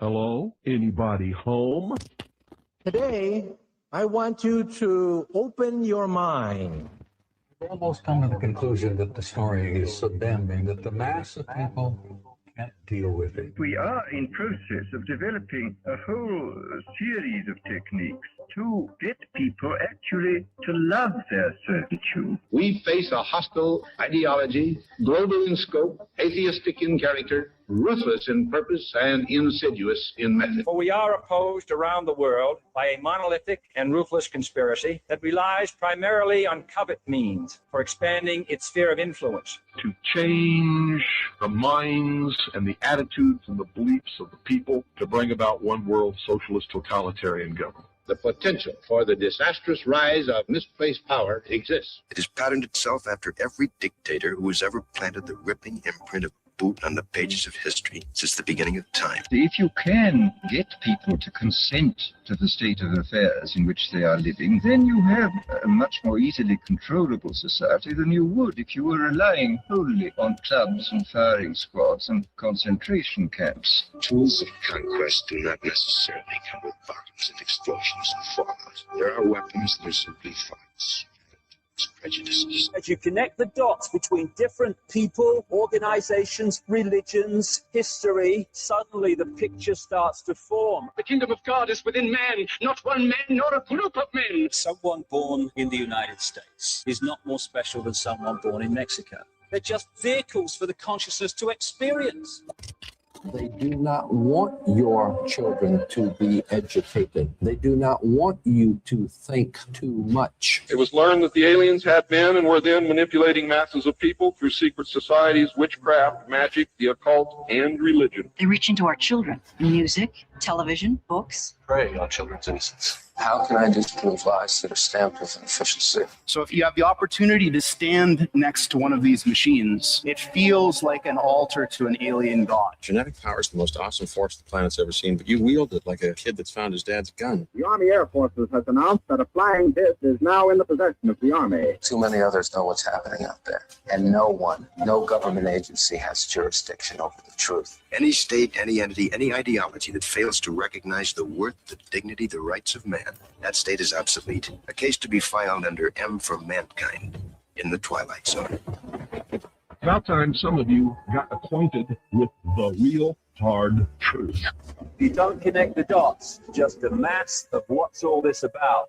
Hello? Anybody home? Today, I want you to open your mind. We've almost come to the conclusion that the story is so damning that the mass of people can't deal with it. We are in process of developing a whole series of techniques to get people actually to love their servitude. We face a hostile ideology, global in scope, atheistic in character, ruthless in purpose, and insidious in method. For we are opposed around the world by a monolithic and ruthless conspiracy that relies primarily on covert means for expanding its sphere of influence. To change the minds and the attitudes and the beliefs of the people to bring about one world socialist totalitarian government. The potential for the disastrous rise of misplaced power exists. It has patterned itself after every dictator who has ever planted the ripping imprint of boot on the pages of history since the beginning of time. If you can get people to consent to the state of affairs in which they are living, then you have a much more easily controllable society than you would if you were relying wholly on clubs and firing squads and concentration camps. Tools of conquest do not necessarily come with bombs and explosions and fallout. There are weapons that are simply thoughts. Prejudices. As you connect the dots between different people, organizations, religions, history, suddenly the picture starts to form. The kingdom of God is within man, not one man nor a group of men. Someone born in the United States is not more special than someone born in Mexico. They're just vehicles for the consciousness to experience. They do not want your children to be educated. They do not want you to think too much. It was learned that the aliens had been and were then manipulating masses of people through secret societies, witchcraft, magic, the occult, and religion. They reach into our children. Music, television, books. Prey on children's innocence. How can I disprove lies that are stamped with an efficiency? So if you have the opportunity to stand next to one of these machines, it feels like an altar to an alien god. Genetic power is the most awesome force the planet's ever seen, but you wield it like a kid that's found his dad's gun. The Army Air Forces has announced that a flying disc is now in the possession of the Army. Too many others know what's happening out there. And no government agency has jurisdiction over the truth. Any state, any entity, any ideology that fails to recognize the worth, the dignity, the rights of man, that state is obsolete. A case to be filed under M for Mankind in the Twilight Zone. About time some of you got acquainted with the real hard truth. You don't connect the dots, just a mass of what's all this about.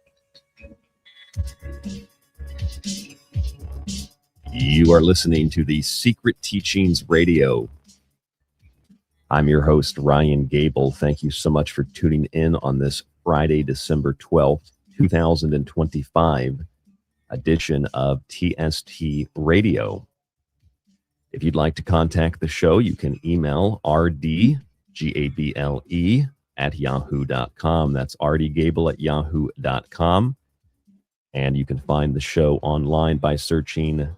You are listening to the Secret Teachings Radio. I'm your host, Ryan Gable. Thank you so much for tuning in on this Friday, December 12th, 2025 edition of TST Radio. If you'd like to contact the show, you can email rdgable@yahoo.com. That's rdgable@yahoo.com. And you can find the show online by searching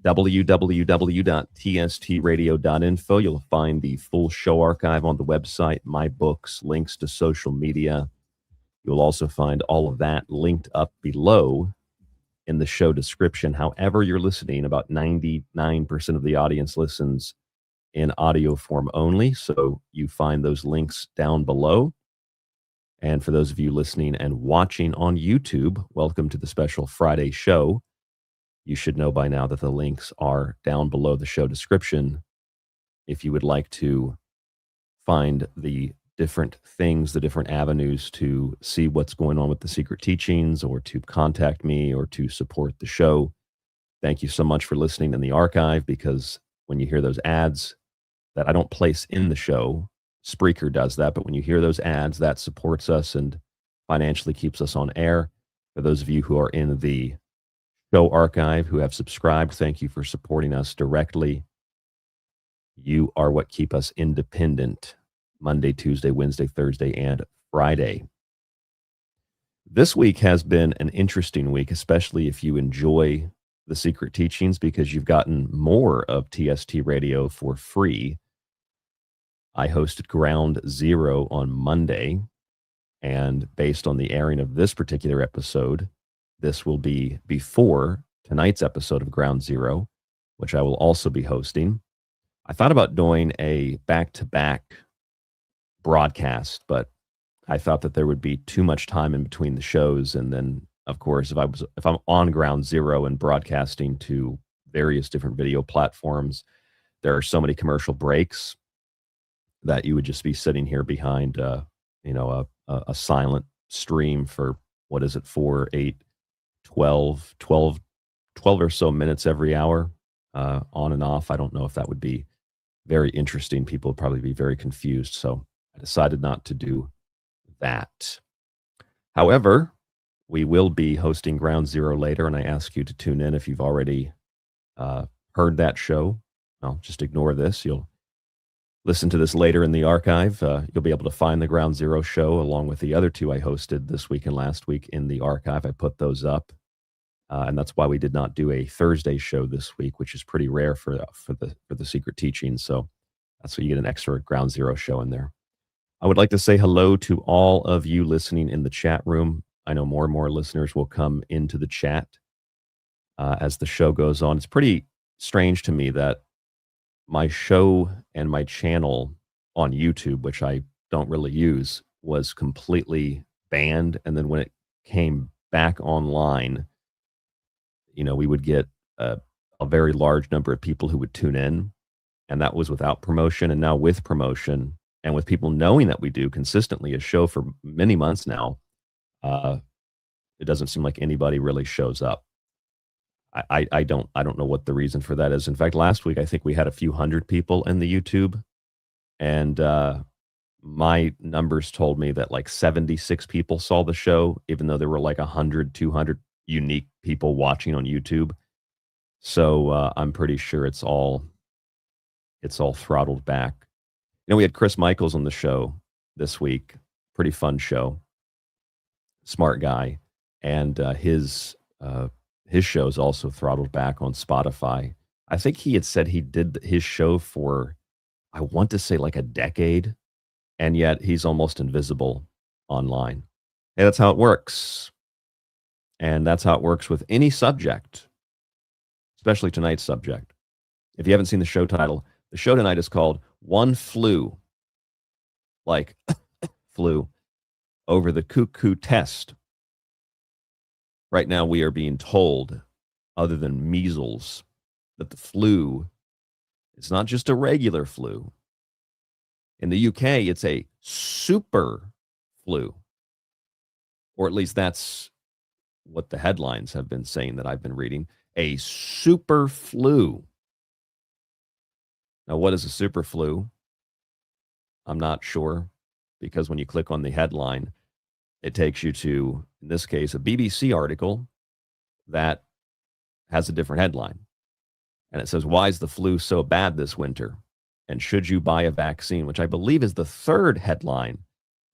www.tstradio.info. You'll find the full show archive on the website, my books, links to social media. You'll also find all of that linked up below in the show description. However you're listening, about 99% of the audience listens in audio form only, so you find those links down below. And for those of you listening and watching on YouTube, welcome to the special Friday show. You should know by now that the links are down below the show description if you would like to find the different things, the different avenues to see what's going on with the Secret Teachings, or to contact me, or to support the show. Thank you so much for listening in the archive, because when you hear those ads that I don't place in the show, Spreaker does that, but when you hear those ads, that supports us and financially keeps us on air. For those of you who are in the show archive, who have subscribed, thank you for supporting us directly. You are what keep us independent Monday, Tuesday, Wednesday, Thursday, and Friday. This week has been an interesting week, especially if you enjoy the Secret Teachings, because you've gotten more of TST Radio for free. I hosted Ground Zero on Monday, and based on the airing of this particular episode, this will be before tonight's episode of Ground Zero, which I will also be hosting. I thought about doing a back-to-back broadcast, but I thought that there would be too much time in between the shows. And then, of course, if I'm on Ground Zero and broadcasting to various different video platforms, there are so many commercial breaks that you would just be sitting here behind, a silent stream for, what is it, 4, 8, 12 or so minutes every hour, on and off. I don't know if that would be very interesting. People would probably be very confused. So I decided not to do that. However, we will be hosting Ground Zero later, and I ask you to tune in if you've already heard that show. Well, just ignore this. You'll listen to this later in the archive. You'll be able to find the Ground Zero show along with the other two I hosted this week and last week in the archive. I put those up, and that's why we did not do a Thursday show this week, which is pretty rare for the Secret Teachings. So that's why you get an extra Ground Zero show in there. I would like to say hello to all of you listening in the chat room. I know more and more listeners will come into the chat as the show goes on. It's pretty strange to me that my show and my channel on YouTube, which I don't really use, was completely banned. And then when it came back online, we would get a very large number of people who would tune in. And that was without promotion. And now with promotion and with people knowing that we do consistently a show for many months now, it doesn't seem like anybody really shows up. I don't know what the reason for that is. In fact, last week I think we had a few hundred people in the YouTube, and my numbers told me that like 76 people saw the show, even though there were like 100, 200 unique people watching on YouTube. So I'm pretty sure it's all throttled back. We had Chris Michaels on the show this week. Pretty fun show. Smart guy, and his show is also throttled back on Spotify. I think he had said he did his show for, I want to say like a decade, and yet he's almost invisible online. Hey, that's how it works. And that's how it works with any subject, especially tonight's subject. If you haven't seen the show title, the show tonight is called One Flew, like flew, over the Cuckoo test. Right now, we are being told, other than measles, that the flu is not just a regular flu. In the UK, it's a super flu. Or at least that's what the headlines have been saying that I've been reading. A super flu. Now, what is a super flu? I'm not sure, because when you click on the headline, it takes you to, in this case, a BBC article that has a different headline. And it says, why is the flu so bad this winter? And should you buy a vaccine? Which I believe is the third headline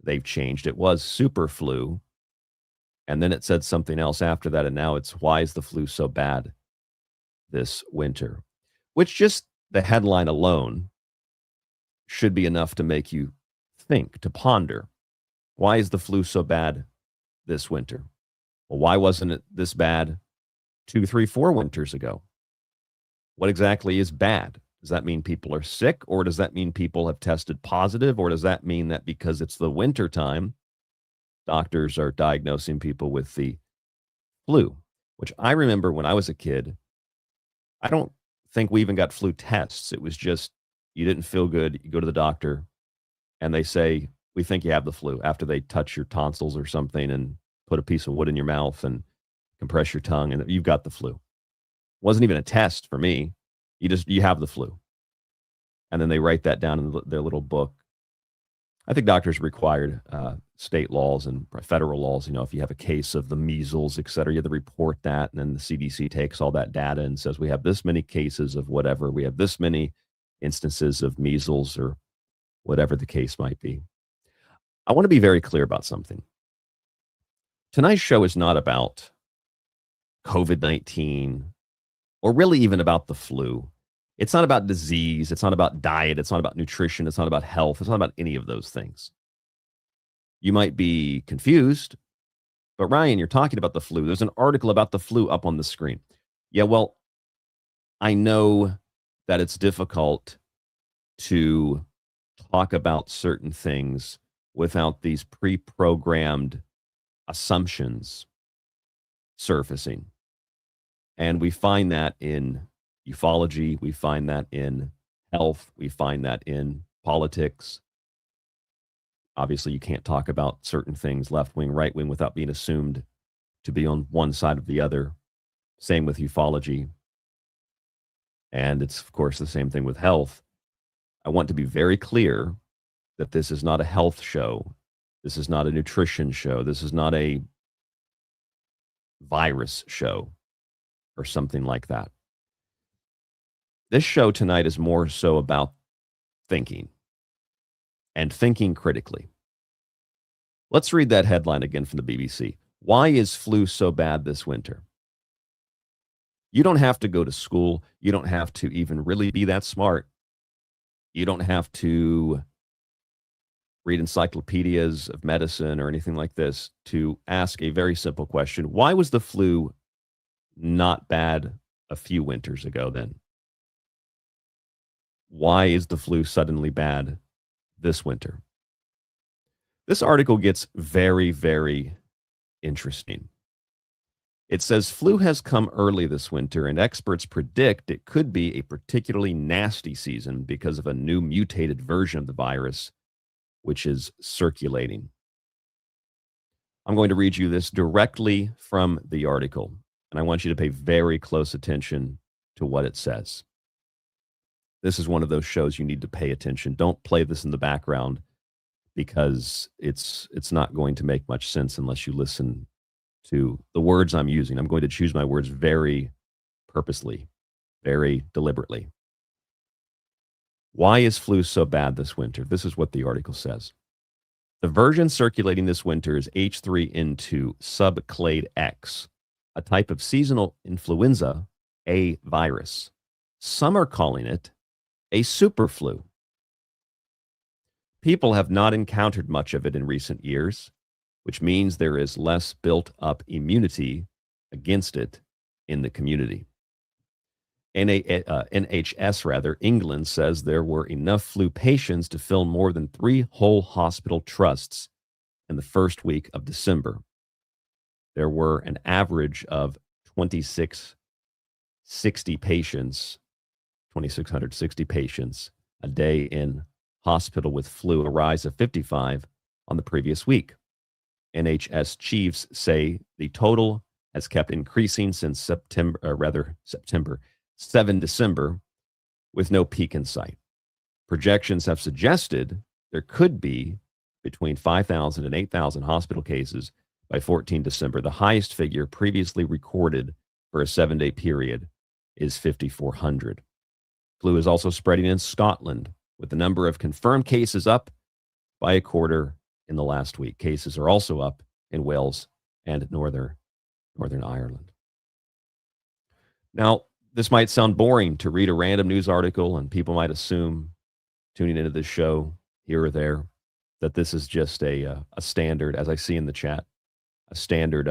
they've changed. It was super flu. And then it said something else after that. And now it's, why is the flu so bad this winter? Which just the headline alone should be enough to make you think, to ponder. Why is the flu so bad this winter? Well, why wasn't it this bad 2, 3, 4 winters ago? What exactly is bad? Does that mean people are sick, or does that mean people have tested positive, or does that mean that because it's the winter time, doctors are diagnosing people with the flu? Which I remember when I was a kid, I don't think we even got flu tests. It was just, you didn't feel good, you go to the doctor, and they say, we think you have the flu, after they touch your tonsils or something and put a piece of wood in your mouth and compress your tongue, and you've got the flu. It wasn't even a test for me. You have the flu. And then they write that down in their little book. I think doctors required state laws and federal laws. If you have a case of the measles, et cetera, you have to report that. And then the CDC takes all that data and says, we have this many cases of whatever. We have this many instances of measles, or whatever the case might be. I want to be very clear about something. Tonight's show is not about COVID-19, or really even about the flu. It's not about disease. It's not about diet. It's not about nutrition. It's not about health. It's not about any of those things. You might be confused, but Ryan, you're talking about the flu. There's an article about the flu up on the screen. Yeah, well, I know that it's difficult to talk about certain things without these pre-programmed assumptions surfacing. And we find that in ufology, we find that in health, we find that in politics. Obviously, you can't talk about certain things, left wing, right wing, without being assumed to be on one side or the other. Same with ufology. And it's, of course, the same thing with health. I want to be very clear that this is not a health show. This is not a nutrition show. This is not a virus show or something like that. This show tonight is more so about thinking and thinking critically. Let's read that headline again from the BBC. Why is flu so bad this winter? You don't have to go to school. You don't have to even really be that smart. You don't have to read encyclopedias of medicine or anything like this to ask a very simple question. Why was the flu not bad a few winters ago then? Why is the flu suddenly bad this winter? This article gets very, very interesting. It says flu has come early this winter, and experts predict it could be a particularly nasty season because of a new mutated version of the virus, which is circulating. I'm going to read you this directly from the article, and I want you to pay very close attention to what it says. This is one of those shows you need to pay attention. Don't play this in the background because it's not going to make much sense unless you listen to the words I'm using. I'm going to choose my words very purposely, very deliberately. Why is flu so bad this winter? This is what the article says. The version circulating this winter is H3N2 subclade X, a type of seasonal influenza A virus. Some are calling it a super flu. People have not encountered much of it in recent years, which means there is less built-up immunity against it in the community. NHS, England says there were enough flu patients to fill more than 3 whole hospital trusts in the first week of December. There were an average of 2,660 patients a day in hospital with flu, a rise of 55 on the previous week. NHS chiefs say the total has kept increasing since September, 7 December, with no peak in sight. Projections have suggested there could be between 5,000 and 8,000 hospital cases by 14 December. The highest figure previously recorded for a 7-day period is 5,400. Flu is also spreading in Scotland, with the number of confirmed cases up by a quarter in the last week. Cases are also up in Wales and Northern Ireland. Now, this might sound boring to read a random news article, and people might assume, tuning into this show here or there, that this is just a standard, as I see in the chat, a standard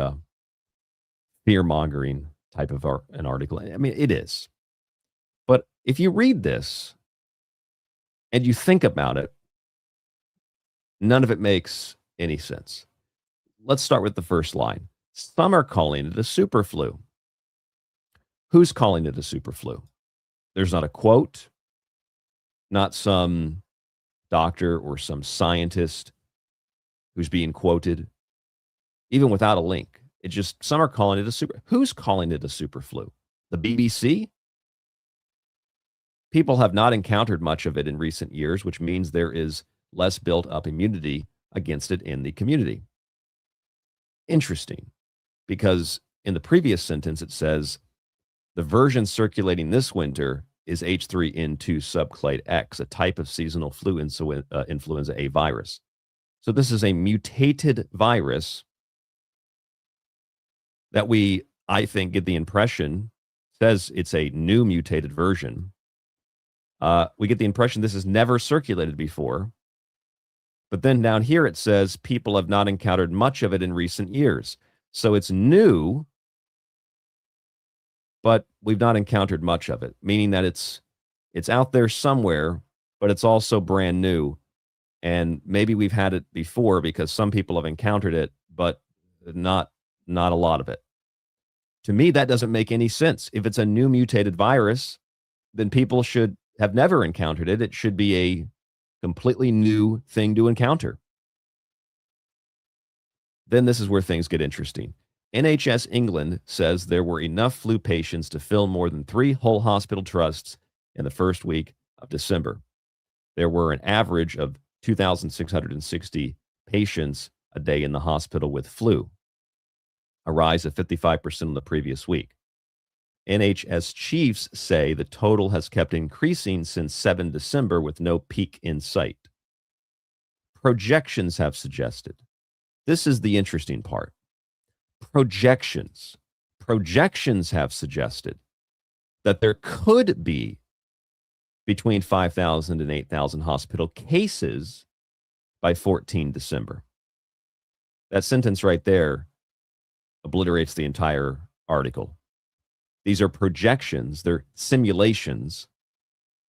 fear-mongering type of an article. I mean, it is. But if you read this and you think about it, none of it makes any sense. Let's start with the first line. Some are calling it a super flu. Who's calling it a super flu? There's not a quote, not some doctor or some scientist who's being quoted, even without a link. It just, some are calling it a super. Who's calling it a super flu? The BBC? People have not encountered much of it in recent years, which means there is less built-up immunity against it in the community. Interesting, because in the previous sentence it says, the version circulating this winter is H3N2 subclade X, a type of seasonal flu influenza A virus. So this is a mutated virus that I think, get the impression, says it's a new mutated version. We get the impression this has never circulated before. But then down here it says people have not encountered much of it in recent years. So it's new, but we've not encountered much of it, meaning that it's out there somewhere, but it's also brand new. And maybe we've had it before because some people have encountered it, but not a lot of it. To me, that doesn't make any sense. If it's a new mutated virus, then people should have never encountered it. It should be a completely new thing to encounter. Then this is where things get interesting. NHS England says there were enough flu patients to fill more than 3 whole hospital trusts in the first week of December. There were an average of 2,660 patients a day in the hospital with flu, a rise of 55% in the previous week. NHS chiefs say the total has kept increasing since 7 December with no peak in sight. Projections have suggested. This is the interesting part. Projections have suggested that there could be between 5,000 and 8,000 hospital cases by 14 December. That sentence right there obliterates the entire article. These are projections, they're simulations,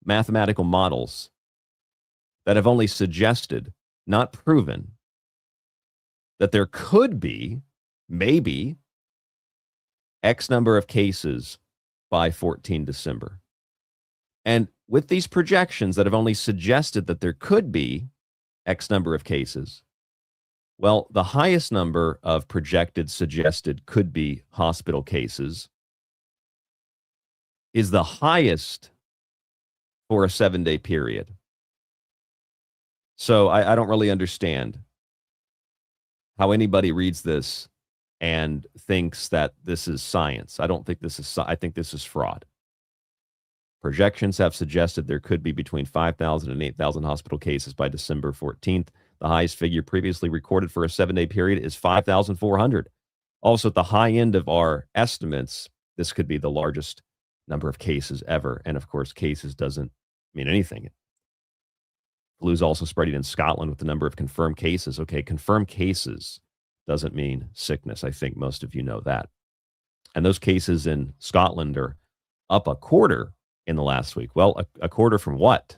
mathematical models that have only suggested, not proven, that there could be, maybe, X number of cases by 14 December. And with these projections that have only suggested that there could be X number of cases, well, the highest number of projected suggested could be hospital cases is the highest for a 7-day period. So I don't really understand how anybody reads this and thinks that this is science. I don't think this is, I think this is fraud. Projections have suggested there could be between 5,000 and 8,000 hospital cases by December 14th. The highest figure previously recorded for a 7-day period is 5,400. Also, at the high end of our estimates, this could be the largest number of cases ever. And of course, cases doesn't mean anything. Flu is also spreading in Scotland with the number of confirmed cases. Okay, confirmed cases doesn't mean sickness. I think most of you know that. And those cases in Scotland are up a quarter in the last week. Well, a quarter from what?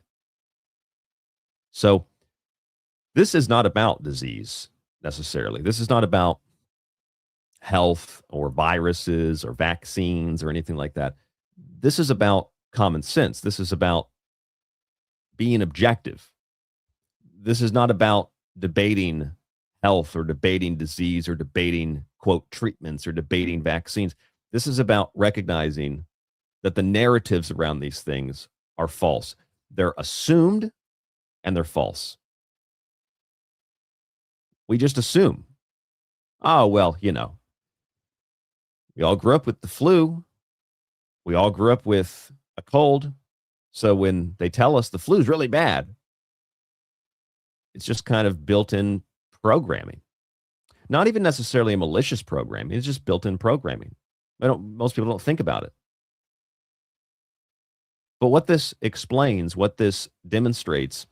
So this is not about disease necessarily. This is not about health or viruses or vaccines or anything like that. This is about common sense. This is about being objective. This is not about debating health or debating disease or debating, quote, treatments or debating vaccines. This is about recognizing that the narratives around these things are false. They're assumed and they're false. We just assume, oh, well, you know, we all grew up with the flu. We all grew up with a cold. So when they tell us the flu is really bad, it's just kind of built-in programming. Not even necessarily a malicious programming. It's just built-in programming. Most people don't think about it. But what this explains, what this demonstrates,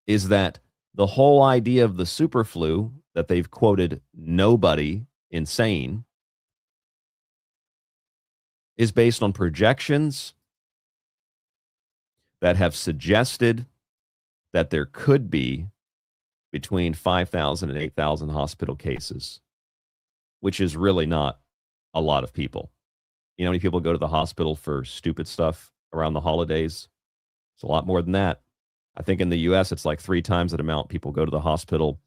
is that the whole idea of the super flu that they've quoted nobody in saying is based on projections that have suggested that there could be between 5,000 and 8,000 hospital cases, which is really not a lot of people. You know how many people go to the hospital for stupid stuff around the holidays? It's a lot more than that. I think in the U.S., it's like 3 times that amount people go to the hospital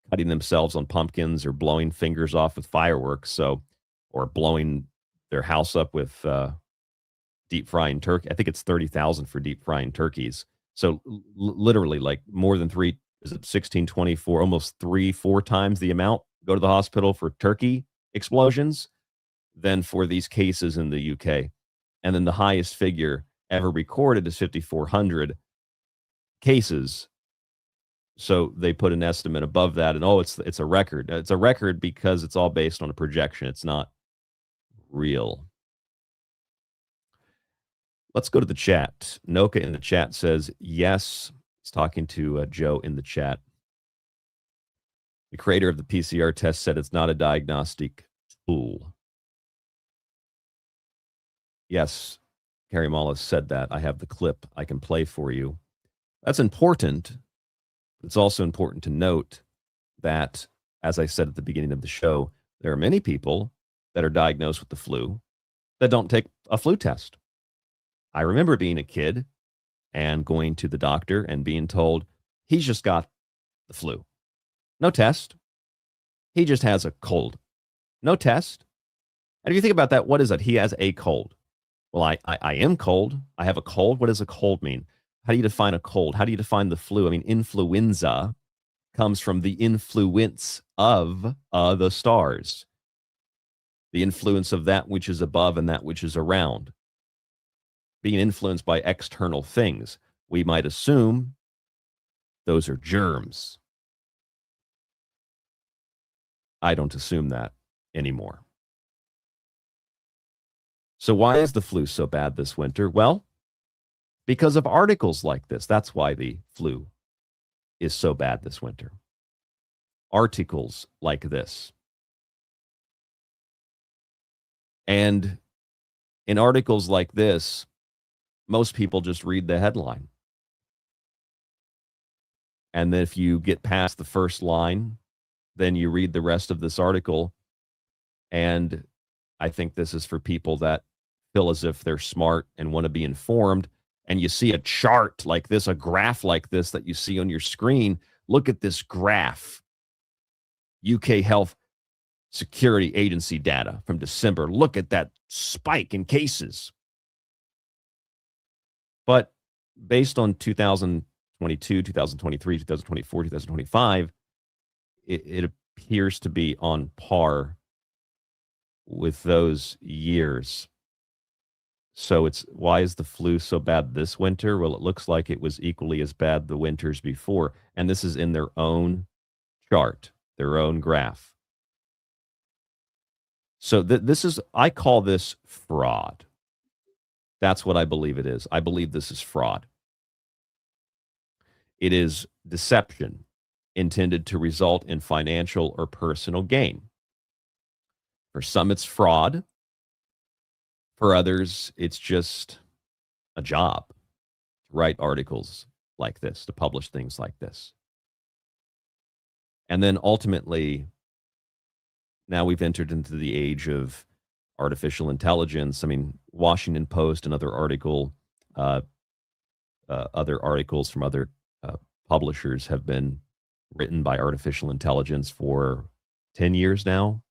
cutting themselves on pumpkins or blowing fingers off with fireworks, or blowing their house up with deep frying turkey. I think it's 30,000 for deep frying turkeys. So literally like more than 3, is it 16, 24, almost 3-4 times the amount go to the hospital for turkey explosions than for these cases in the UK. And then the highest figure ever recorded is 5,400 cases. So they put an estimate above that, and it's a record. It's a record because it's all based on a projection. It's not real. Let's go to the chat. Noka in the chat says, yes. He's talking to Joe in the chat. The creator of the PCR test said it's not a diagnostic tool. Yes, Carrie Mullis said that. I have the clip I can play for you. That's important. It's also important to note that, as I said at the beginning of the show, there are many people that are diagnosed with the flu that don't take a flu test. I remember being a kid and going to the doctor and being told, he's just got the flu. No test. He just has a cold. No test. And if you think about that, what is it? He has a cold. Well, I am cold. I have a cold. What does a cold mean? How do you define a cold? How do you define the flu? I mean, influenza comes from the influence of the stars, the influence of that which is above and that which is around. Being influenced by external things, we might assume those are germs. I don't assume that anymore. So why is the flu so bad this winter? Well, because of articles like this. That's why the flu is so bad this winter. Articles like this. And in articles like this, most people just read the headline. And then if you get past the first line, then you read the rest of this article. And I think this is for people that feel as if they're smart and want to be informed. And you see a chart like this, a graph like this that you see on your screen. Look at this graph. UK Health Security Agency data from December. Look at that spike in cases. But based on 2022, 2023, 2024, 2025, it appears to be on par with those years. So why is the flu so bad this winter? Well, it looks like it was equally as bad the winters before. And this is in their own chart, their own graph. So I call this fraud. That's what I believe it is. I believe this is fraud. It is deception intended to result in financial or personal gain. For some, it's fraud. For others, it's just a job to write articles like this, to publish things like this. And then ultimately, now we've entered into the age of artificial intelligence. I mean, Washington Post and other articles from other publishers have been written by artificial intelligence for 10 years now.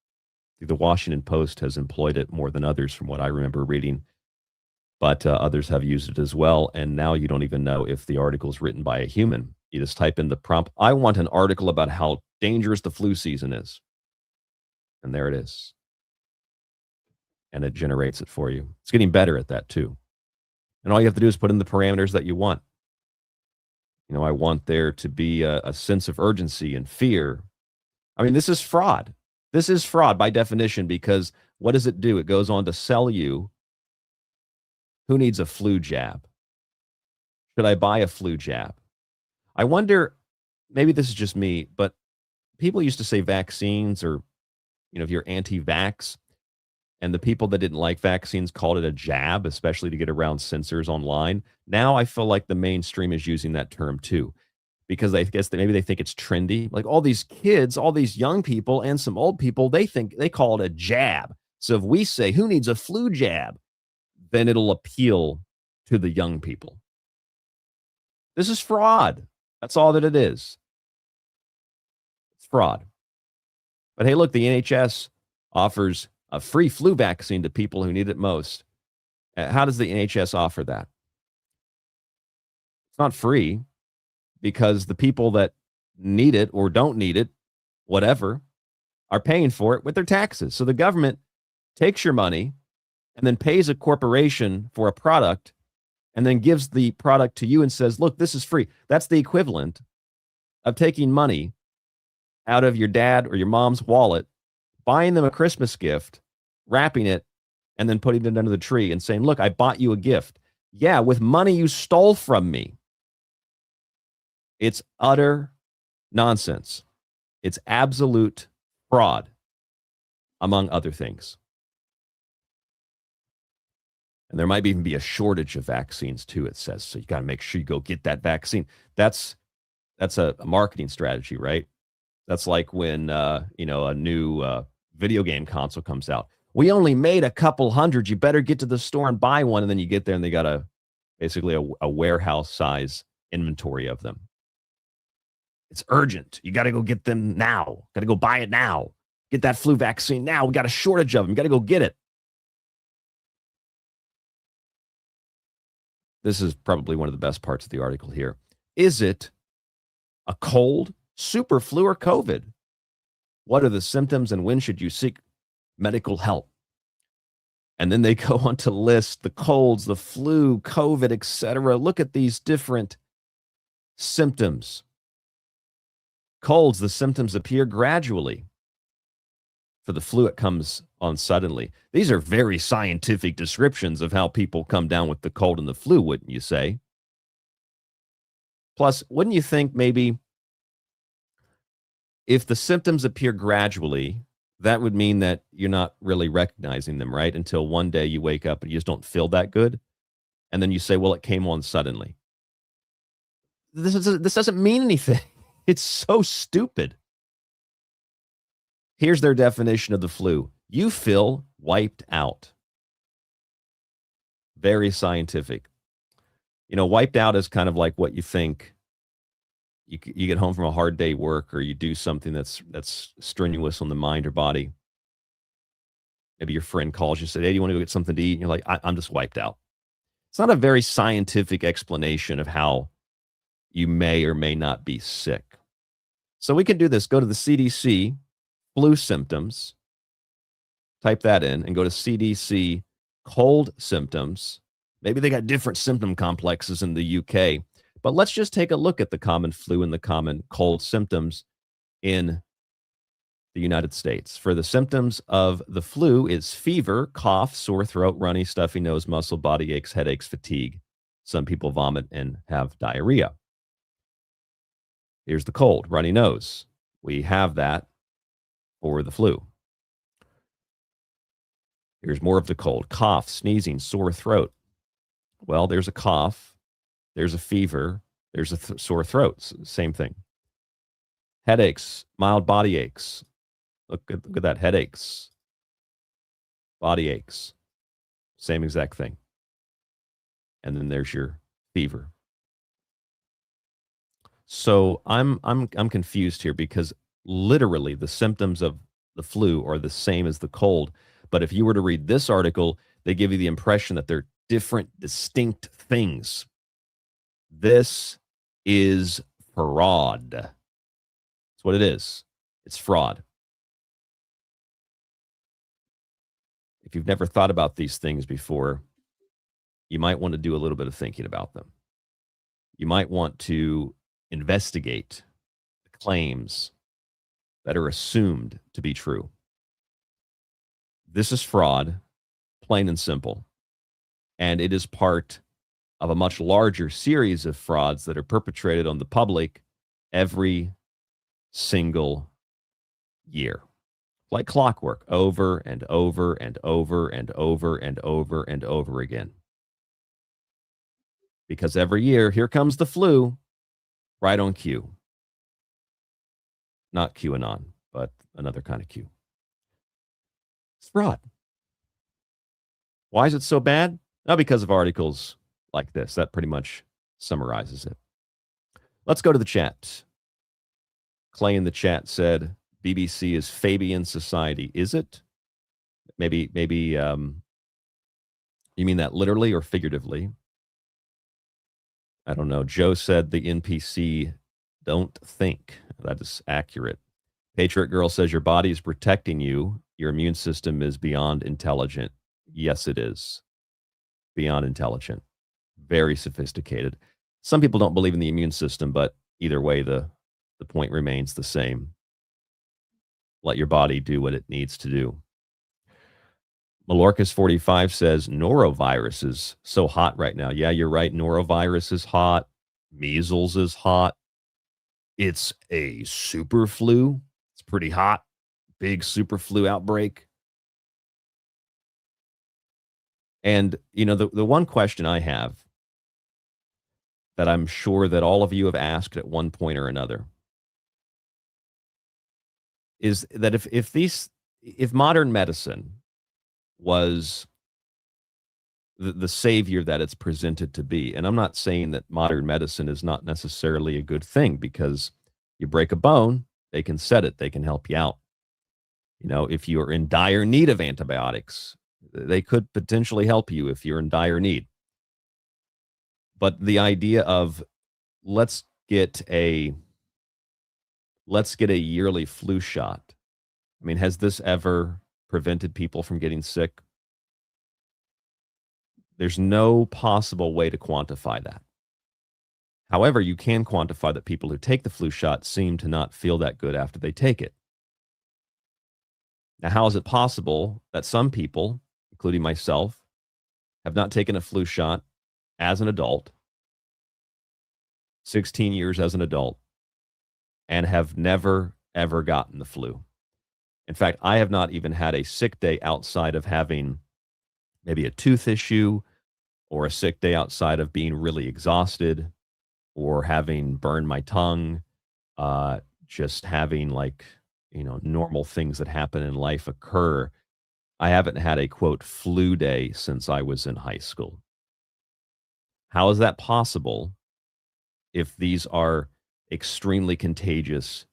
The Washington Post has employed it more than others from what I remember reading, but others have used it as well. And now you don't even know if the article is written by a human. You just type in the prompt, I want an article about how dangerous the flu season is. And there it is. And it generates it for you. It's getting better at that too. And all you have to do is put in the parameters that you want. You know, I want there to be a sense of urgency and fear. I mean, this is fraud. This is fraud by definition, because what does it do? It goes on to sell you, who needs a flu jab? Should I buy a flu jab? I wonder, maybe this is just me, but people used to say vaccines, or, you know, if you're anti-vax, and the people that didn't like vaccines called it a jab, especially to get around censors online. Now I feel like the mainstream is using that term too, because I guess maybe they think it's trendy. Like all these kids, all these young people and some old people, they call it a jab. So if we say, who needs a flu jab? Then it'll appeal to the young people. This is fraud. That's all that it is. It's fraud. But hey, look, the NHS offers a free flu vaccine to people who need it most. How does the NHS offer that? It's not free, because the people that need it or don't need it, whatever, are paying for it with their taxes. So the government takes your money and then pays a corporation for a product and then gives the product to you and says, look, this is free. That's the equivalent of taking money out of your dad or your mom's wallet, buying them a Christmas gift, wrapping it, and then putting it under the tree and saying, look, I bought you a gift. Yeah, with money you stole from me. It's utter nonsense. It's absolute fraud, among other things. And there might even be a shortage of vaccines too, it says. So you got to make sure you go get that vaccine. That's a marketing strategy, right? That's like when, a new video game console comes out. We only made a couple hundred. You better get to the store and buy one. And then you get there and they got basically a warehouse size inventory of them. It's urgent. You got to go get them now. Got to go buy it now. Get that flu vaccine now. We got a shortage of them. You got to go get it. This is probably one of the best parts of the article here. Is it a cold, super flu, or COVID? What are the symptoms and when should you seek medical help? And then they go on to list the colds, the flu, COVID, etc. Look at these different symptoms. Colds, the symptoms appear gradually. For the flu, it comes on suddenly. These are very scientific descriptions of how people come down with the cold and the flu, wouldn't you say? Plus, wouldn't you think maybe if the symptoms appear gradually, that would mean that you're not really recognizing them, right? Until one day you wake up and you just don't feel that good. And then you say, well, it came on suddenly. This doesn't mean anything. It's so stupid. Here's their definition of the flu. You feel wiped out. Very scientific. Wiped out is kind of like what you think. You get home from a hard day work or you do something that's strenuous on the mind or body. Maybe your friend calls you and says, hey, do you want to go get something to eat? And you're like, I'm just wiped out. It's not a very scientific explanation of how you may or may not be sick. So we can do this. Go to the CDC, flu symptoms, type that in, and go to CDC cold symptoms. Maybe they got different symptom complexes in the UK, but let's just take a look at the common flu and the common cold symptoms in the United States. For the symptoms of the flu, it's fever, cough, sore throat, runny, stuffy nose, muscle, body aches, headaches, fatigue. Some people vomit and have diarrhea. Here's the cold, runny nose. We have that for the flu. Here's more of the cold, cough, sneezing, sore throat. Well, there's a cough, there's a fever, there's a sore throat, same thing. Headaches, mild body aches. Look at that, headaches, body aches, same exact thing. And then there's your fever. So I'm confused here because literally the symptoms of the flu are the same as the cold. But if you were to read this article, they give you the impression that they're different, distinct things. This is fraud. That's what it is. It's fraud. If you've never thought about these things before, you might want to do a little bit of thinking about them. You might want to investigate the claims that are assumed to be true. This is fraud, plain and simple. And it is part of a much larger series of frauds that are perpetrated on the public every single year. Like clockwork, over and over and over and over and over and over again. Because every year, here comes the flu, right on cue. Not QAnon, but another kind of Q. It's fraud. Why is it so bad? Not because of articles like this. That pretty much summarizes it. Let's go to the chat. Clay in the chat said, BBC is Fabian Society. Is it? Maybe you mean that literally or figuratively? I don't know. Joe said the NPC don't think. That is accurate. Patriot Girl says your body is protecting you. Your immune system is beyond intelligent. Yes, it is. Beyond intelligent. Very sophisticated. Some people don't believe in the immune system, but either way, the point remains the same. Let your body do what it needs to do. Malorcas 45 says norovirus is so hot right now. Yeah, you're right. Norovirus is hot. Measles is hot. It's a super flu. It's pretty hot. Big super flu outbreak. And, the one question I have that I'm sure that all of you have asked at one point or another is that if modern medicine was the savior that it's presented to be, and I'm not saying that modern medicine is not necessarily a good thing, because you break a bone, they can set it, they can help you out. If you're in dire need of antibiotics, they could potentially help you if you're in dire need. But the idea of let's get a yearly flu shot. I mean, has this ever prevented people from getting sick? There's no possible way to quantify that. However, you can quantify that people who take the flu shot seem to not feel that good after they take it. Now, how is it possible that some people, including myself, have not taken a flu shot as an adult, 16 years as an adult, and have never, ever gotten the flu? In fact, I have not even had a sick day outside of having maybe a tooth issue, or a sick day outside of being really exhausted, or having burned my tongue, just having normal things that happen in life occur. I haven't had a, quote, flu day since I was in high school. How is that possible if these are extremely contagious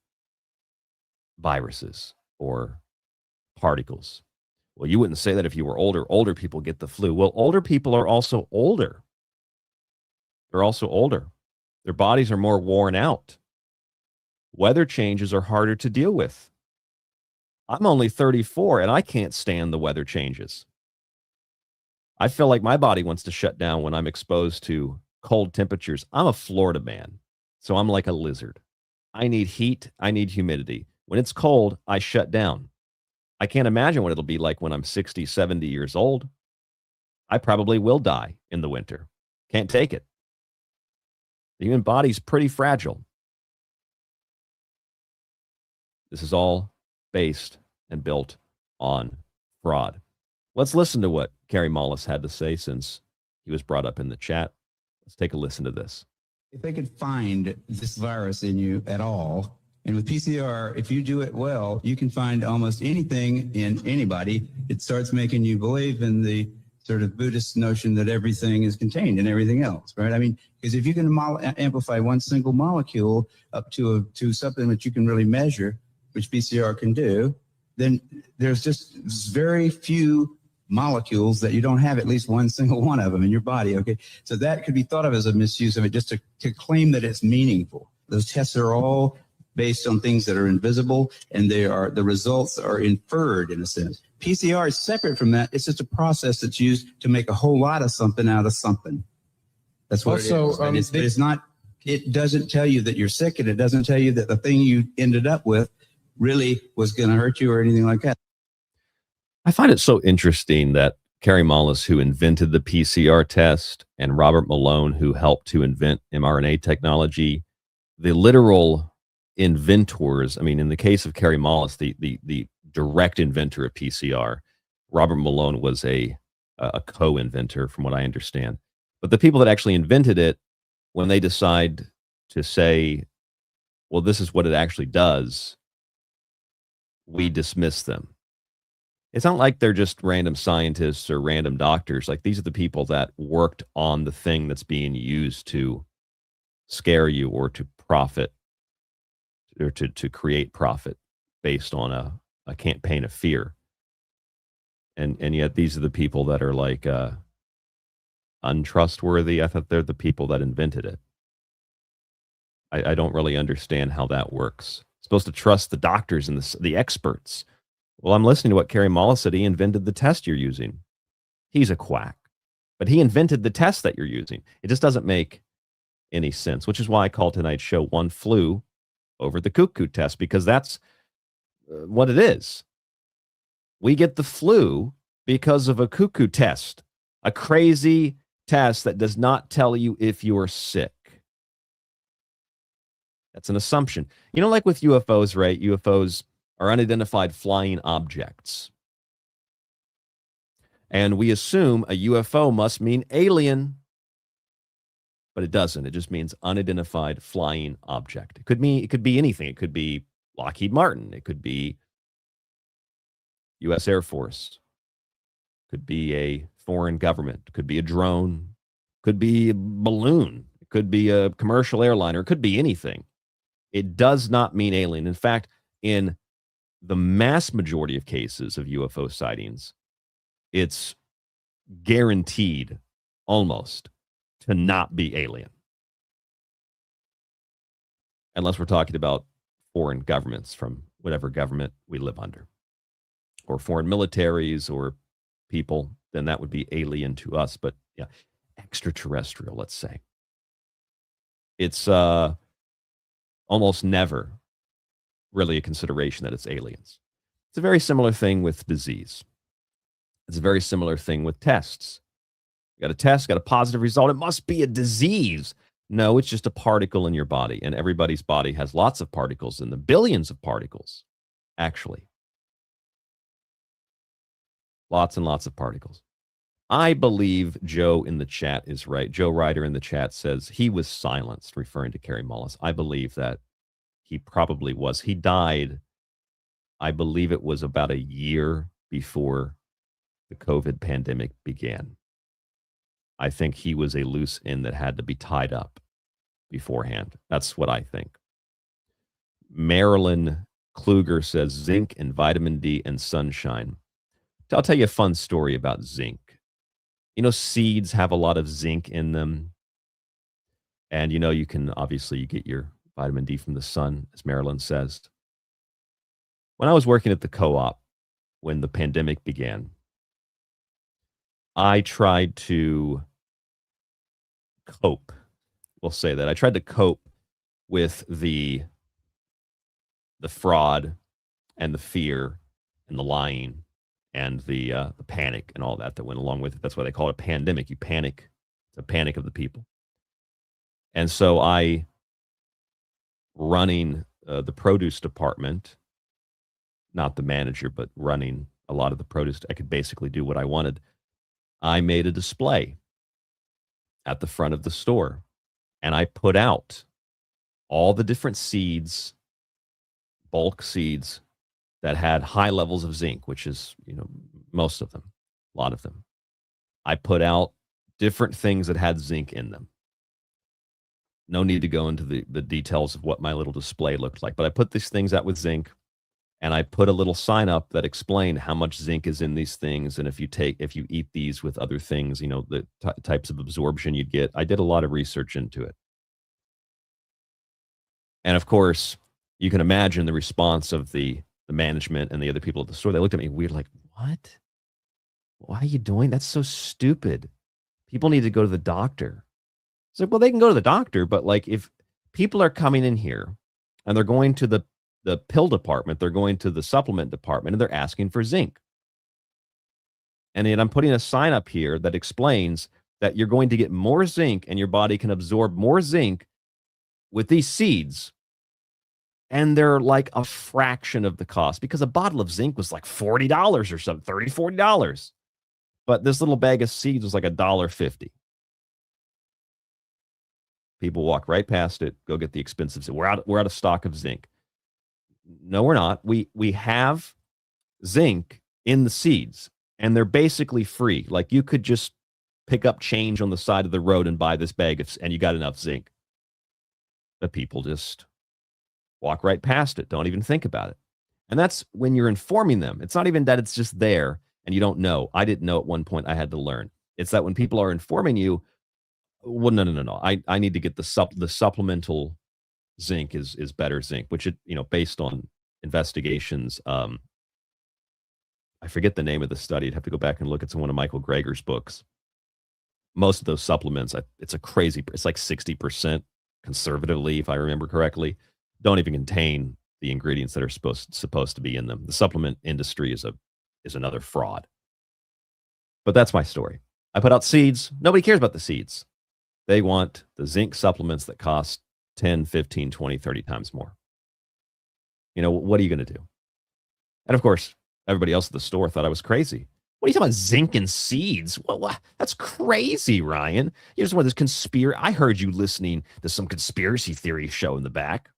viruses or particles? Well, you wouldn't say that if you were older. Older people get the flu. Well, older people are also older. They're also older. Their bodies are more worn out. Weather changes are harder to deal with. I'm only 34 and I can't stand the weather changes. I feel like my body wants to shut down when I'm exposed to cold temperatures. I'm a Florida man, so I'm like a lizard. I need heat. I need humidity. When it's cold, I shut down. I can't imagine what it'll be like when I'm 60, 70 years old. I probably will die in the winter. Can't take it. The human body's pretty fragile. This is all based and built on fraud. Let's listen to what Carrie Mullis had to say, since he was brought up in the chat. Let's take a listen to this. If they could find this virus in you at all, and with PCR, if you do it well, you can find almost anything in anybody. It starts making you believe in the sort of Buddhist notion that everything is contained in everything else, right? I mean, because if you can amplify one single molecule up to something that you can really measure, which PCR can do, then there's just very few molecules that you don't have at least one single one of them in your body, okay? So that could be thought of as a misuse of it, just to claim that it's meaningful. Those tests are all based on things that are invisible, and the results are inferred in a sense. PCR is separate from that. It's just a process that's used to make a whole lot of something out of something. That's what it is. But it's not, it doesn't tell you that you're sick, and it doesn't tell you that the thing you ended up with really was going to hurt you or anything like that. I find it so interesting that Carrie Mullis, who invented the PCR test, and Robert Malone, who helped to invent mRNA technology, the literal inventors. I mean, in the case of Carrie Mullis, the direct inventor of PCR, Robert Malone was a co-inventor, from what I understand. But the people that actually invented it, when they decide to say, well, this is what it actually does, we dismiss them. It's not like they're just random scientists or random doctors. Like, these are the people that worked on the thing that's being used to scare you or to profit, or to create profit based on a campaign of fear. And yet these are the people that are like untrustworthy. I thought they're the people that invented it. I don't really understand how that works. Supposed to trust the doctors and the experts. Well, I'm listening to what Carrie Mullis said. He invented the test you're using. He's a quack. But he invented the test that you're using. It just doesn't make any sense, which is why I call tonight's show One Flu Over the Cuckoo Test, because that's what it is. We get the flu because of a cuckoo test, a crazy test that does not tell you if you're sick. That's an assumption. You know, like with UFOs, right? UFOs are unidentified flying objects. And we assume a UFO must mean alien, but it doesn't. It just means unidentified flying object. It could be anything. It could be Lockheed Martin. It could be U.S. Air Force. It could be a foreign government. It could be a drone. It could be a balloon. It could be a commercial airliner. It could be anything. It does not mean alien. In fact, in the mass majority of cases of UFO sightings, it's guaranteed almost to not be alien. Unless we're talking about foreign governments from whatever government we live under, or foreign militaries or people, then that would be alien to us. But yeah, extraterrestrial, let's say. It's almost never really a consideration that it's aliens. It's a very similar thing with disease. It's a very similar thing with tests. You got a test, got a positive result. It must be a disease. No, it's just a particle in your body. And everybody's body has lots of particles in them, billions of particles, actually. Lots and lots of particles. I believe Joe in the chat is right. Joe Ryder in the chat says he was silenced, referring to Carrie Mullis. I believe that he probably was. He died, I believe it was about a year before the COVID pandemic began. I think he was a loose end that had to be tied up beforehand. That's what I think. Marilyn Kluger says zinc and vitamin D and sunshine. I'll tell you a fun story about zinc. You know, seeds have a lot of zinc in them. And, you know, you can obviously you get your vitamin D from the sun, as Marilyn says. When I was working at the co-op, when the pandemic began, I tried to cope. We'll say that. I tried to cope with the fraud and the fear and the lying and the panic and all that went along with it. That's why they call it a pandemic. You panic. It's a panic of the people. And so I, running the produce department, not the manager, but running a lot of the produce, I could basically do what I wanted. I made a display at the front of the store, and I put out all the different seeds, bulk seeds, that had high levels of zinc, which is, you know, most of them, a lot of them. I put out different things that had zinc in them. No need to go into the details of what my little display looked like, but I put these things out with zinc, and I put a little sign up that explained how much zinc is in these things, and if you eat these with other things, you know, the types of absorption you'd get. I did a lot of research into it. And of course, you can imagine the response of the management and the other people at the store. They looked at me weird, like, what? Why are you doing? That's so stupid. People need to go to the doctor. It's like, well, they can go to the doctor, but like if people are coming in here and they're going to the pill department, they're going to the supplement department, and they're asking for zinc. And then I'm putting a sign up here that explains that you're going to get more zinc and your body can absorb more zinc with these seeds. And they're like a fraction of the cost, because a bottle of zinc was like $40 or something, $30, $40. But this little bag of seeds was like $1.50. People walk right past it, go get the expensive zinc. We're out of stock of zinc. No, we're not. We have zinc in the seeds, and they're basically free. Like you could just pick up change on the side of the road and buy this bag and you got enough zinc. But people just walk right past it, don't even think about it. And that's when you're informing them. It's not even that it's just there and you don't know. I didn't know at one point. I had to learn. It's that when people are informing you, well, no. I need to get the supplemental zinc is better zinc, which it, you know, based on investigations. I forget the name of the study. I'd have to go back and look at one of Michael Greger's books. Most of those supplements, it's like 60% conservatively, if I remember correctly, don't even contain the ingredients that are supposed to be in them. The supplement industry is another fraud. But that's my story. I put out seeds. Nobody cares about the seeds. They want the zinc supplements that cost 10, 15, 20, 30 times more. You know, what are you going to do? And of course, everybody else at the store thought I was crazy. What are you talking about? Zinc and seeds? What? That's crazy, Ryan. You just want this conspiracy. I heard you listening to some conspiracy theory show in the back.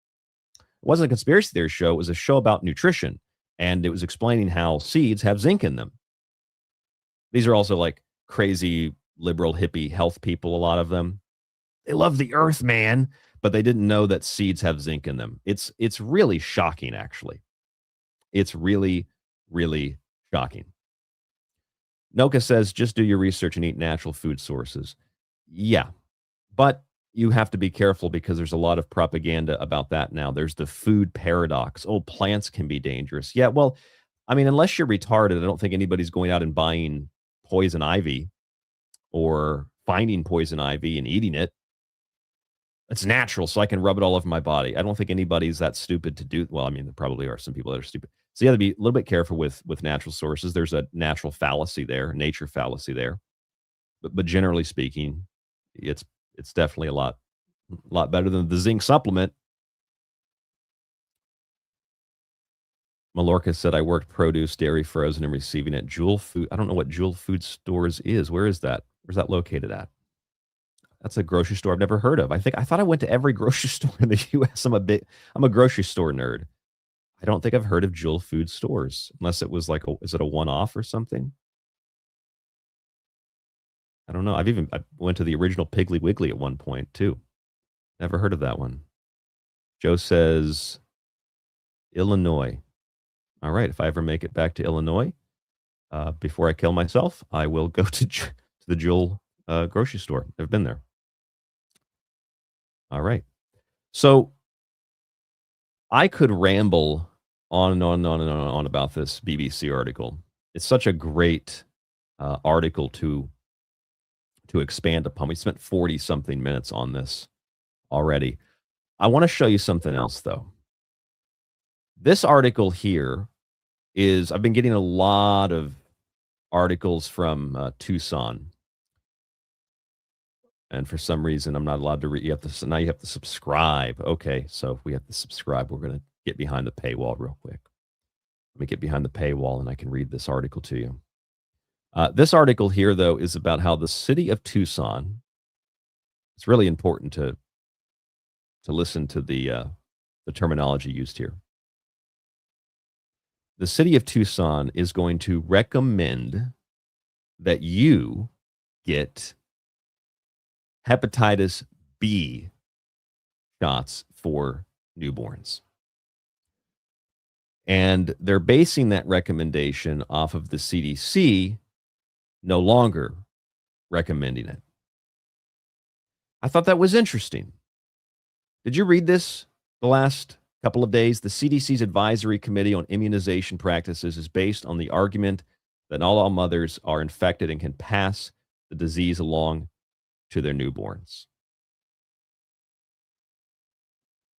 It wasn't a conspiracy theory show. It was a show about nutrition. And it was explaining how seeds have zinc in them. These are also like crazy liberal hippie health people, a lot of them. They love the earth, man, but they didn't know that seeds have zinc in them. It's really shocking, actually. It's really, really shocking. Noka says, just do your research and eat natural food sources. Yeah, but you have to be careful because there's a lot of propaganda about that now. There's the food paradox. Oh, plants can be dangerous. Yeah, well, I mean, unless you're retarded, I don't think anybody's going out and buying poison ivy or finding poison ivy and eating it. It's natural, so I can rub it all over my body. I don't think anybody's that stupid to do. Well, I mean, there probably are some people that are stupid. So you have to be a little bit careful with natural sources. There's a natural fallacy there, nature fallacy there. But generally speaking, it's definitely a lot better than the zinc supplement. Mallorca said, I worked produce, dairy, frozen, and receiving at Jewel Food. I don't know what Jewel Food Stores is. Where is that? Where's that located at? That's a grocery store I've never heard of. I thought I went to every grocery store in the U.S. I'm a grocery store nerd. I don't think I've heard of Jewel Food Stores, unless it was like, is it a one-off or something? I don't know. I went to the original Piggly Wiggly at one point too. Never heard of that one. Joe says, Illinois. All right. If I ever make it back to Illinois, before I kill myself, I will go to the Jewel grocery store. I've been there. All right. So I could ramble on and on and on and on about this BBC article. It's such a great article to expand upon. We spent 40-something minutes on this already. I want to show you something else, though. This article here is, I've been getting a lot of articles from Tucson. And for some reason, I'm not allowed to read. Now you have to subscribe. Okay, so if we have to subscribe, we're going to get behind the paywall real quick. Let me get behind the paywall and I can read this article to you. This article here, though, is about how the city of Tucson, it's really important to listen to the terminology used here. The city of Tucson is going to recommend that you get hepatitis B shots for newborns. And they're basing that recommendation off of the CDC no longer recommending it. I thought that was interesting. Did you read this the last couple of days? The CDC's Advisory Committee on Immunization Practices is based on the argument that not all mothers are infected and can pass the disease along to their newborns.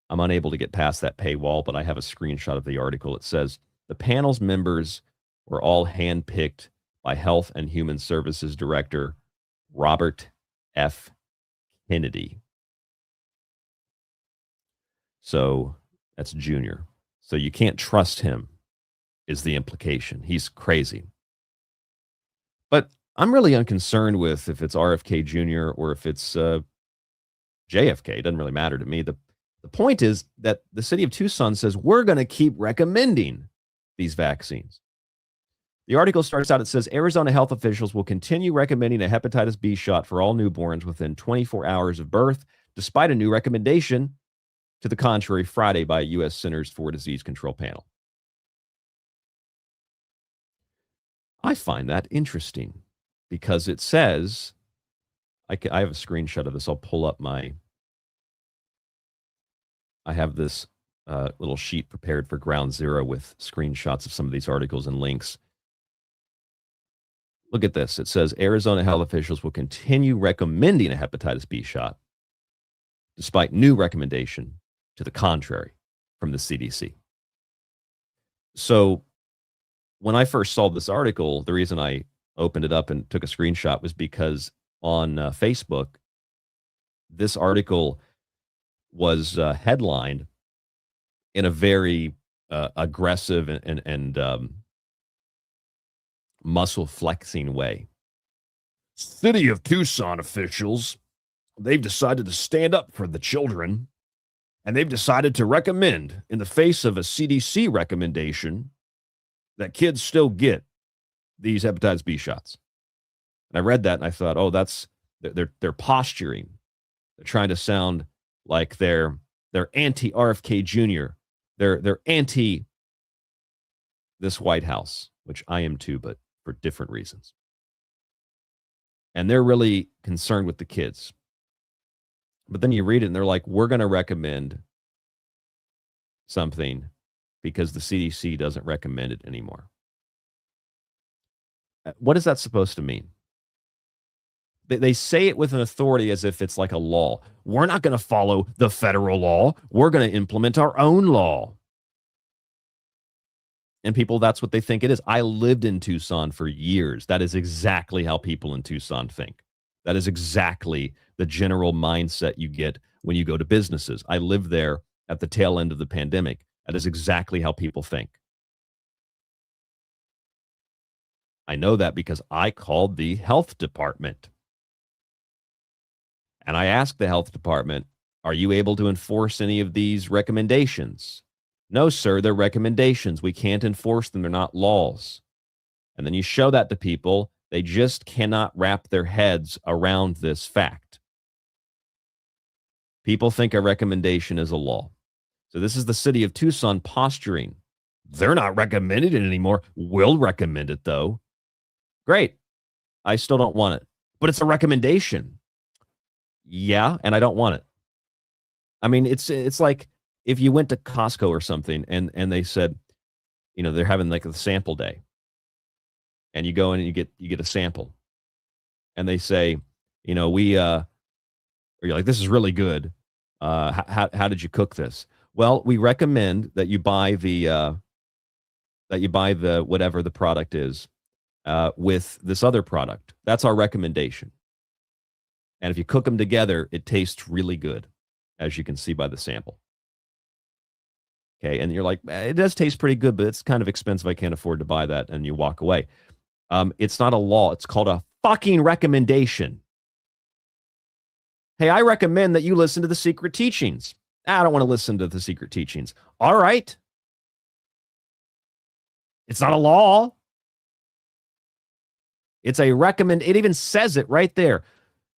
I'm unable to get past that paywall, but I have a screenshot of the article. It says, the panel's members were all handpicked by Health and Human Services Director Robert F. Kennedy. So that's Junior. So you can't trust him, is the implication. He's crazy. But I'm really unconcerned with if it's RFK Jr. or if it's JFK. It doesn't really matter to me. The point is that the city of Tucson says we're going to keep recommending these vaccines. The article starts out, it says, Arizona health officials will continue recommending a hepatitis B shot for all newborns within 24 hours of birth, despite a new recommendation to the contrary Friday by U.S. Centers for Disease Control panel. I find that interesting because it says, I have a screenshot of this. I'll pull up I have this little sheet prepared for Ground Zero with screenshots of some of these articles and links. Look at this. It says Arizona health officials will continue recommending a hepatitis B shot despite new recommendation to the contrary from the CDC. So when I first saw this article, the reason I opened it up and took a screenshot was because on Facebook, this article was headlined in a very aggressive and muscle flexing way. City of Tucson officials, they've decided to stand up for the children, and they've decided to recommend, in the face of a CDC recommendation, that kids still get these hepatitis B shots. And I read that and I thought, oh, they're posturing. They're trying to sound like they're anti-RFK Jr. They're anti this White House, which I am too, but for different reasons. And they're really concerned with the kids. But then you read it and they're like, we're going to recommend something because the CDC doesn't recommend it anymore. What is that supposed to mean? They say it with an authority as if it's like a law. We're not going to follow the federal law. We're going to implement our own law. And people, that's what they think it is. I lived in Tucson for years. That is exactly how people in Tucson think. That is exactly the general mindset you get when you go to businesses. I lived there at the tail end of the pandemic. That is exactly how people think. I know that because I called the health department. And I asked the health department, are you able to enforce any of these recommendations? No, sir, they're recommendations. We can't enforce them. They're not laws. And then you show that to people. They just cannot wrap their heads around this fact. People think a recommendation is a law. So this is the city of Tucson posturing. They're not recommending it anymore. We'll recommend it, though. Great. I still don't want it. But it's a recommendation. Yeah, and I don't want it. I mean, it's like if you went to Costco or something and they said, you know, they're having like a sample day. And you go in and you get a sample. And they say, you know, or you're like, this is really good. How did you cook this? Well, we recommend that you buy the whatever the product is with this other product. That's our recommendation. And if you cook them together, it tastes really good, as you can see by the sample. Okay, and you're like, it does taste pretty good, but it's kind of expensive. I can't afford to buy that, and you walk away. It's not a law. It's called a fucking recommendation. Hey, I recommend that you listen to the secret teachings. I don't want to listen to the secret teachings. All right. It's not a law. It's a recommend. It even says it right there.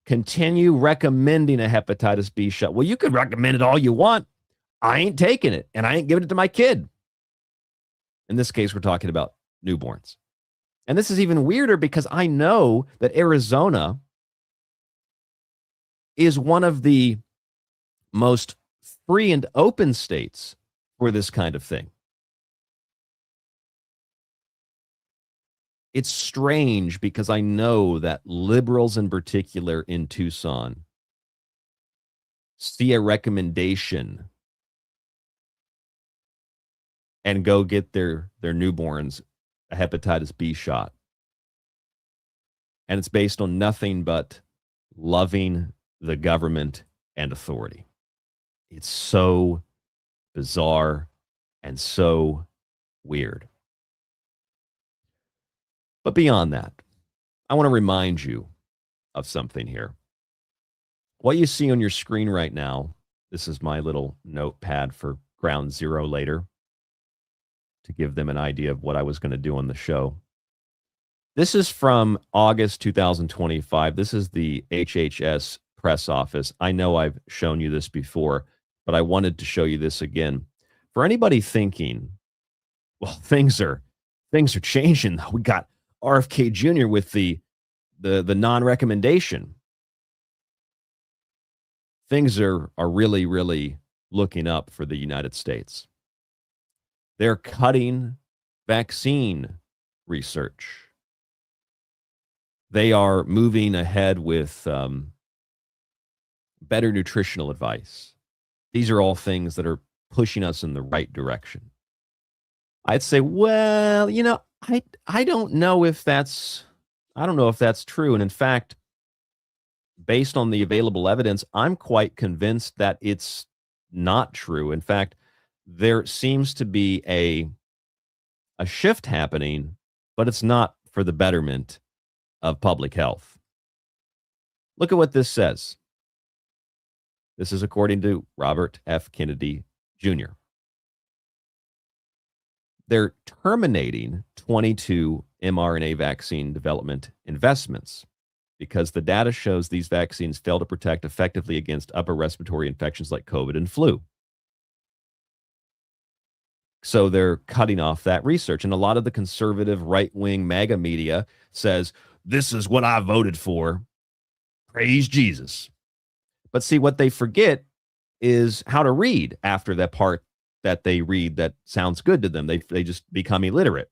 Continue recommending a hepatitis B shot. Well, you can recommend it all you want. I ain't taking it, and I ain't giving it to my kid. In this case, we're talking about newborns. And this is even weirder because I know that Arizona is one of the most free and open states for this kind of thing. It's strange because I know that liberals in particular in Tucson see a recommendation and go get their newborns a hepatitis B shot. And it's based on nothing but loving the government and authority. It's so bizarre and so weird. But beyond that, I want to remind you of something here. What you see on your screen right now, this is my little notepad for Ground Zero later, to give them an idea of what I was going to do on the show. This is from August 2025. This is the HHS press office. I know I've shown you this before, but I wanted to show you this again. For anybody thinking, well, things are changing. We got RFK Jr. with the non-recommendation. Things are really, really looking up for the United States. They're cutting vaccine research. They are moving ahead with better nutritional advice. These are all things that are pushing us in the right direction. I'd say, well, you know, I don't know if that's true. And in fact, based on the available evidence, I'm quite convinced that it's not true. In fact, there seems to be a shift happening, but it's not for the betterment of public health. Look at what this says. This is according to Robert F. Kennedy Jr. They're terminating 22 mRNA vaccine development investments because the data shows these vaccines fail to protect effectively against upper respiratory infections like COVID and flu. So they're cutting off that research. And a lot of the conservative right-wing MAGA media says, this is what I voted for. Praise Jesus. But see, what they forget is how to read after that part that they read that sounds good to them. They just become illiterate.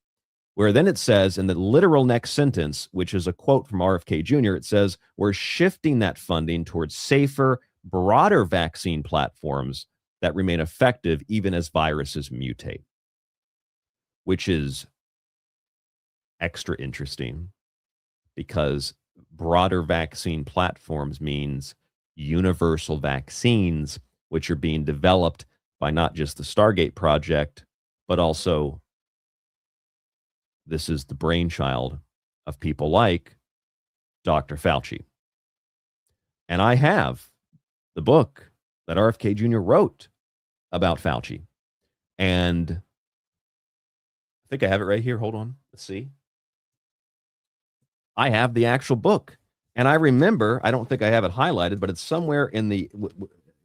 Where then it says in the literal next sentence, which is a quote from RFK Jr., it says, we're shifting that funding towards safer, broader vaccine platforms that remain effective even as viruses mutate, which is extra interesting because broader vaccine platforms means universal vaccines, which are being developed by not just the Stargate project, but also this is the brainchild of people like Dr. Fauci. And I have the book that RFK Jr. wrote about Fauci. And I think I have it right here. Hold on. Let's see. I have the actual book. And I remember, I don't think I have it highlighted, but it's somewhere in the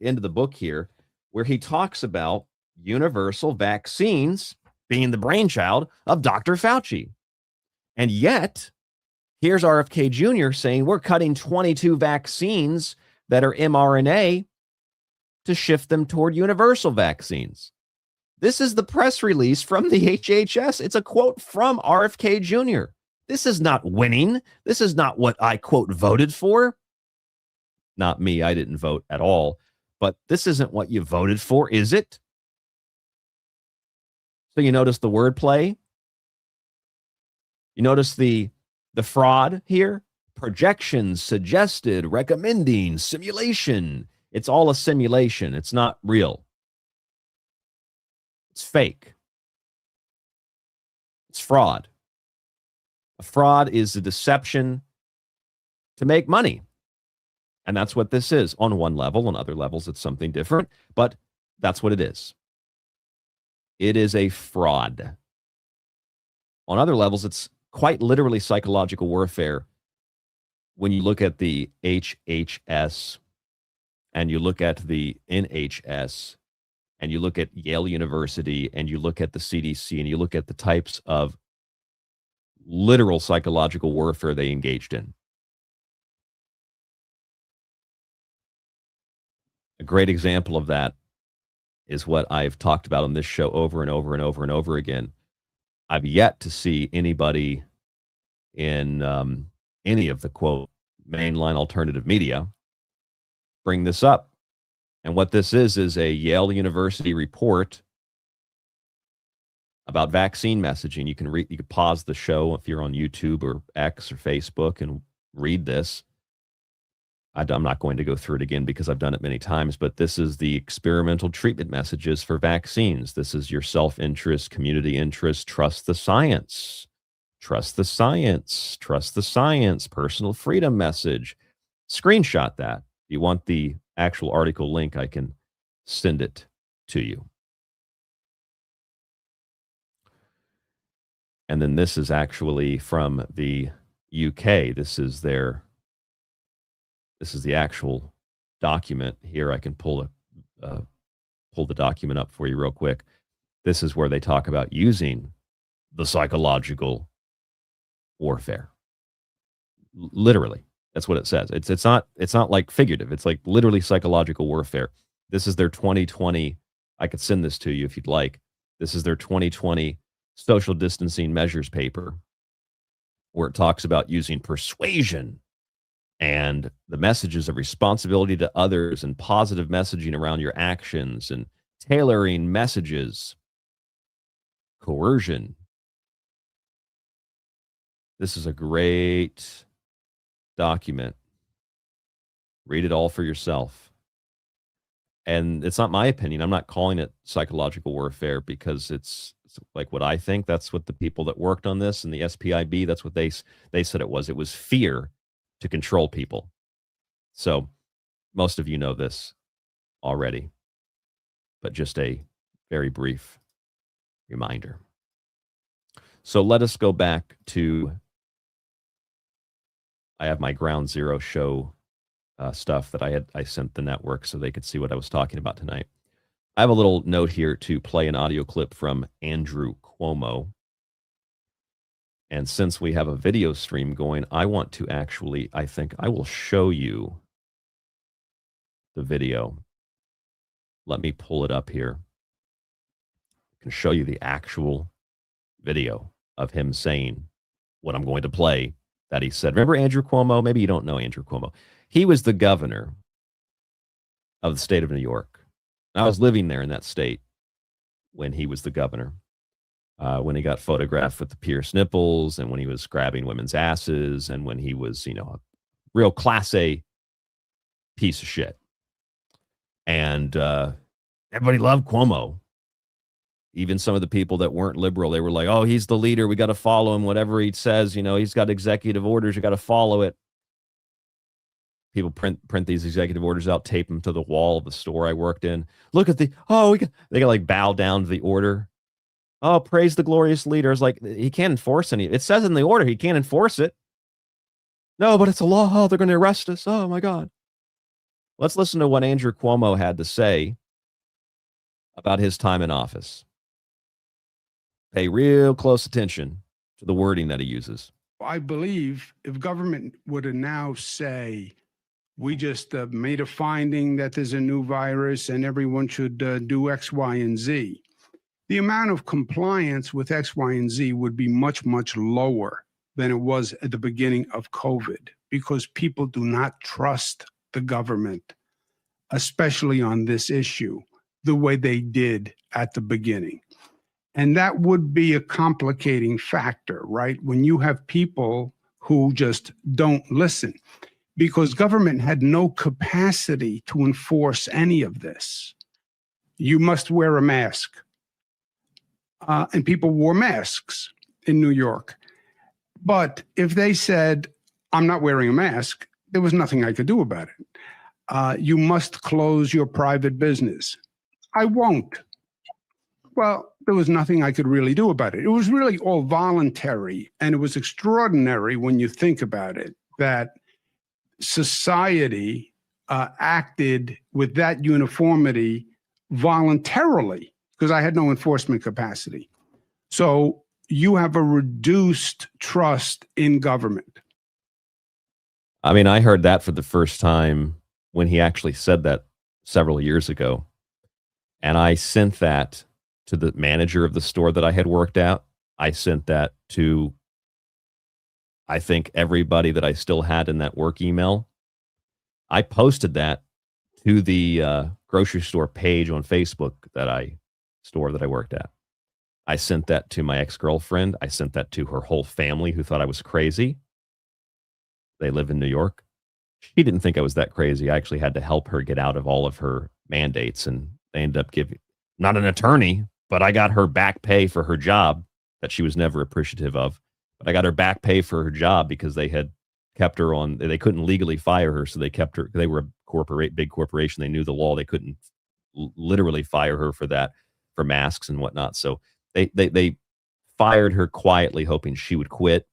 end of the book here where he talks about universal vaccines being the brainchild of Dr. Fauci. And yet, here's RFK Jr. saying we're cutting 22 vaccines that are mRNA to shift them toward universal vaccines. This is the press release from the HHS. It's a quote from RFK Jr. This is not winning. This is not what I, quote, voted for. Not me. I didn't vote at all. But this isn't what you voted for, is it? So you notice the wordplay? You notice the fraud here? Projections, suggested, recommending, simulation. It's all a simulation. It's not real. It's fake. It's fraud. A fraud is a deception to make money. And that's what this is on one level. On other levels, it's something different. But that's what it is. It is a fraud. On other levels, it's quite literally psychological warfare. When you look at the HHS and you look at the NHS and you look at Yale University and you look at the CDC and you look at the types of literal psychological warfare they engaged in. A great example of that is what I've talked about on this show over and over and over and over again. I've yet to see anybody in any of the, quote, mainline alternative media bring this up. And what this is a Yale University report about vaccine messaging. You can pause the show if you're on YouTube or X or Facebook and read this. I'm not going to go through it again because I've done it many times, but this is the experimental treatment messages for vaccines. This is your self-interest, community interest, trust the science, trust the science, trust the science, personal freedom message. Screenshot that. If you want the actual article link, I can send it to you. And then this is actually from the UK. This is the actual document here. I can pull the document up for you real quick. This is where they talk about using the psychological warfare. Literally, that's what it says. It's not like figurative. It's like literally psychological warfare. This is their 2020. I could send this to you if you'd like. This is their 2020 social distancing measures paper, where it talks about using persuasion and the messages of responsibility to others and positive messaging around your actions and tailoring messages, coercion. This is a great document. Read it all for yourself. And it's not my opinion. I'm not calling it psychological warfare because it's That's like what I think. That's what the people that worked on this and the SPIB, that's what they said it was. It was fear to control people. So most of you know this already, but just a very brief reminder. So let us go back to, I have my Ground Zero show stuff that I sent the network so they could see what I was talking about tonight. I have a little note here to play an audio clip from Andrew Cuomo. And since we have a video stream going, I want to actually, I think I will show you the video. Let me pull it up here. I can show you the actual video of him saying what I'm going to play that he said. Remember Andrew Cuomo? Maybe you don't know Andrew Cuomo. He was the governor of the state of New York. I was living there in that state when he was the governor, when he got photographed with the pierced nipples and when he was grabbing women's asses and when he was, a real class A piece of shit. And everybody loved Cuomo. Even some of the people that weren't liberal, they were like, oh, he's the leader. We got to follow him. Whatever he says, he's got executive orders. You got to follow it. People print these executive orders out, tape them to the wall of the store I worked in. Look at they got like bow down to the order. Oh, praise the glorious leader. It's like, he can't enforce any. It says in the order, he can't enforce it. No, but it's a law. Oh, they're going to arrest us. Oh my God. Let's listen to what Andrew Cuomo had to say about his time in office. Pay real close attention to the wording that he uses. I believe if government were to now say, we just made a finding that there's a new virus and everyone should do X, Y, and Z, the amount of compliance with X, Y, and Z would be much, much lower than it was at the beginning of COVID because people do not trust the government, especially on this issue, the way they did at the beginning. And that would be a complicating factor, right? When you have people who just don't listen, because government had no capacity to enforce any of this. You must wear a mask. And people wore masks in New York. But if they said, I'm not wearing a mask, there was nothing I could do about it. You must close your private business. I won't. Well, there was nothing I could really do about it. It was really all voluntary. And it was extraordinary when you think about it, that society acted with that uniformity voluntarily because I had no enforcement capacity. So you have a reduced trust in government. I mean, I heard that for the first time when he actually said that several years ago. And I sent that to the manager of the store that I had worked at. I sent that to, I think, everybody that I still had in that work email. I posted that to the grocery store page on Facebook that I worked at. I sent that to my ex-girlfriend. I sent that to her whole family who thought I was crazy. They live in New York. She didn't think I was that crazy. I actually had to help her get out of all of her mandates, and they ended up giving, not an attorney, but I got her back pay for her job that she was never appreciative of. But I got her back pay for her job because they had kept her on, they couldn't legally fire her. So they kept her, they were a big corporation. They knew the law. They couldn't literally fire her for that, for masks and whatnot. So they fired her quietly, hoping she would quit.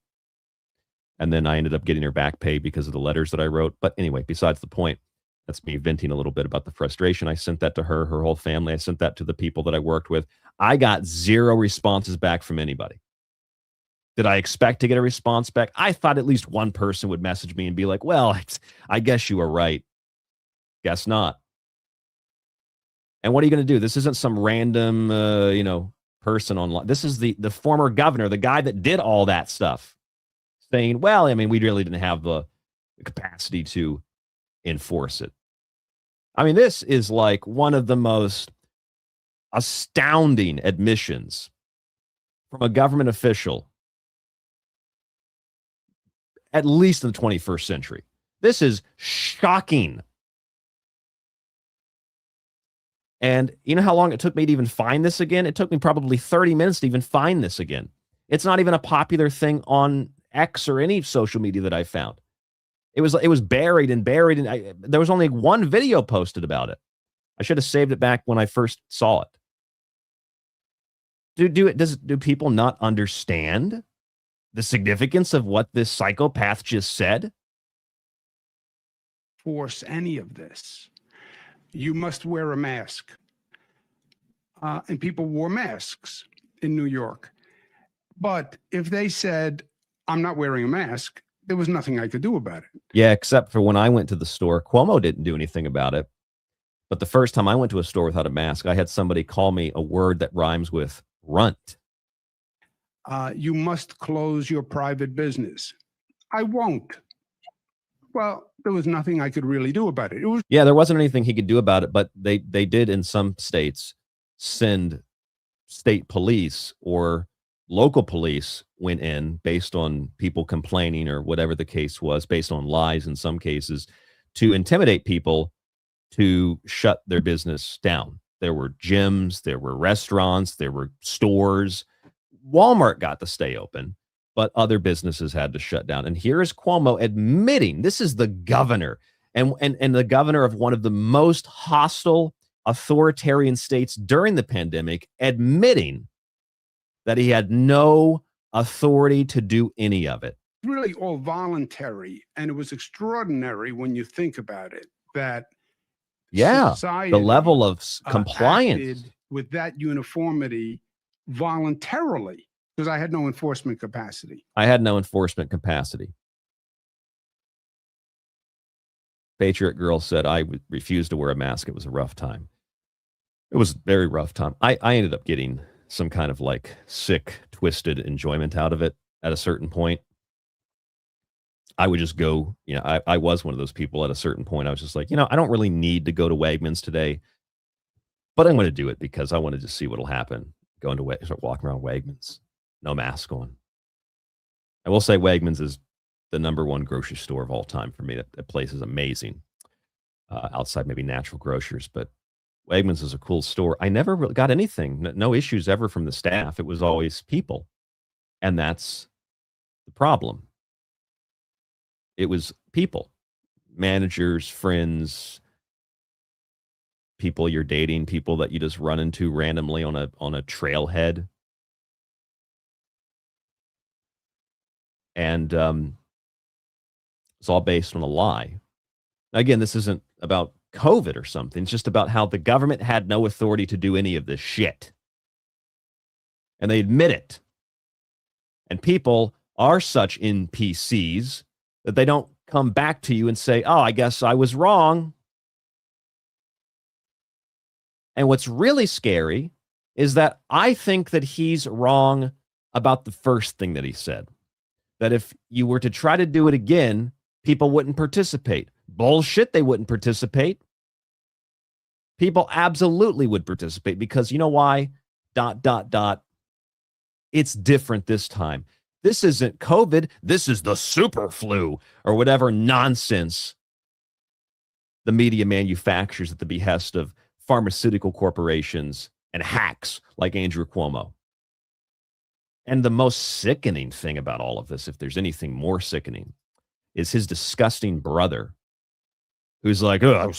And then I ended up getting her back pay because of the letters that I wrote. But anyway, besides the point, that's me venting a little bit about the frustration. I sent that to her whole family. I sent that to the people that I worked with. I got zero responses back from anybody. Did I expect to get a response back? I thought at least one person would message me and be like, well, I guess you were right. Guess not. And what are you going to do? This isn't some random, person online. This is the former governor, the guy that did all that stuff, saying, well, I mean, we really didn't have the capacity to enforce it. I mean, this is like one of the most astounding admissions from a government official, at least in the 21st century. This is shocking. And you know how long it took me to even find this again? It took me probably 30 minutes to even find this again. It's not even a popular thing on X or any social media that I found. It was buried, and there was only one video posted about it. I should have saved it back when I first saw it. Do people not understand the significance of what this psychopath just said? Force any of this. You must wear a mask. And people wore masks in New York. But if they said, I'm not wearing a mask, there was nothing I could do about it. Yeah, except for when I went to the store. Cuomo didn't do anything about it. But the first time I went to a store without a mask, I had somebody call me a word that rhymes with runt. You must close your private business. I won't. Well, there was nothing I could really do about it. Yeah, there wasn't anything he could do about it, but they did in some states send state police or local police went in based on people complaining or whatever the case was, based on lies in some cases, to intimidate people to shut their business down. There were gyms, there were restaurants, there were stores. Walmart got to stay open, but other businesses had to shut down. And here is Cuomo admitting, this is the governor and the governor of one of the most hostile authoritarian states during the pandemic, admitting that he had no authority to do any of it. Really all voluntary. And it was extraordinary when you think about it, that the level of compliance acted with that uniformity voluntarily, because I had no enforcement capacity. I had no enforcement capacity. Patriot Girl said, I refused to wear a mask. It was a rough time. It was a very rough time. I ended up getting some kind of like sick, twisted enjoyment out of it at a certain point. I would just go, I was one of those people at a certain point. I was just like, I don't really need to go to Wegmans today, but I'm going to do it because I wanted to see what'll happen. Going to start walking around Wegmans, no mask on. I will say Wegmans is the #1 grocery store of all time for me. That place is amazing. Outside maybe Natural Grocers, but Wegmans is a cool store. I never really got anything, no issues ever from the staff. It was always people. And that's the problem. It was people, managers, friends, people you're dating, people that you just run into randomly on a trailhead. And it's all based on a lie. Again, this isn't about COVID or something. It's just about how the government had no authority to do any of this shit. And they admit it. And people are such NPCs that they don't come back to you and say, oh, I guess I was wrong. And what's really scary is that I think that he's wrong about the first thing that he said. That if you were to try to do it again, people wouldn't participate. Bullshit, they wouldn't participate. People absolutely would participate because you know why? ... It's different this time. This isn't COVID. This is the super flu or whatever nonsense the media manufactures at the behest of pharmaceutical corporations and hacks like Andrew Cuomo. And the most sickening thing about all of this, if there's anything more sickening, is his disgusting brother who's like, oh,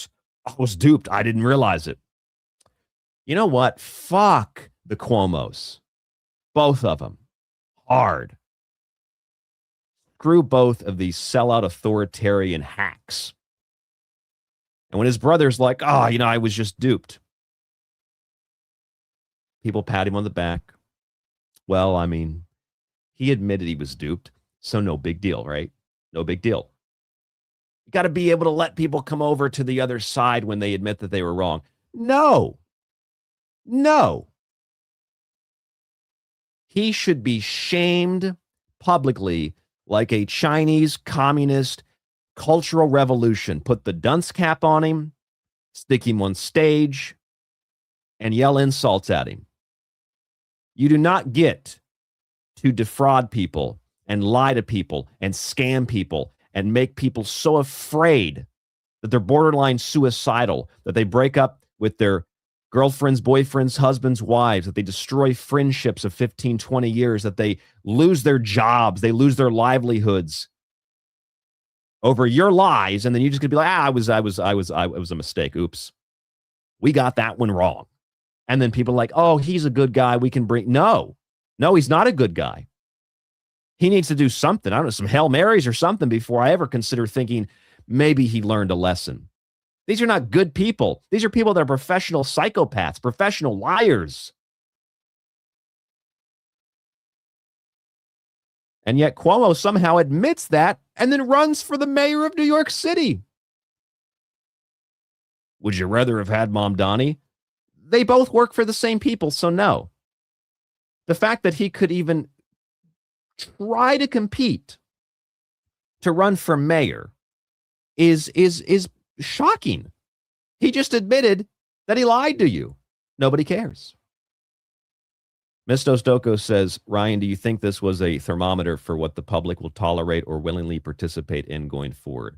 I was duped. I didn't realize it. You know what? Fuck the Cuomos. Both of them. Hard. Screw both of these sellout authoritarian hacks. And when his brother's like, oh, I was just duped. People pat him on the back. Well, I mean, he admitted he was duped, so no big deal, right? No big deal. You got to be able to let people come over to the other side when they admit that they were wrong. No. He should be shamed publicly like a Chinese communist cultural revolution. Put the dunce cap on him, stick him on stage, and yell insults at him. You do not get to defraud people and lie to people and scam people and make people so afraid that they're borderline suicidal, that they break up with their girlfriends, boyfriends, husbands, wives, that they destroy friendships of 15, 20 years, that they lose their jobs, they lose their livelihoods over your lies, and then you just gonna be like, it was a mistake. Oops. We got that one wrong. And then people are like, oh, he's a good guy. We can bring no, he's not a good guy. He needs to do something. I don't know, some Hail Marys or something before I ever consider thinking maybe he learned a lesson. These are not good people. These are people that are professional psychopaths, professional liars. And yet Cuomo somehow admits that and then runs for the mayor of New York City. Would you rather have had Mom Donnie? They both work for the same people, so no. The fact that he could even try to compete to run for mayor is shocking. He just admitted that he lied to you. Nobody cares. Mistos Doko says, Ryan, do you think this was a thermometer for what the public will tolerate or willingly participate in going forward?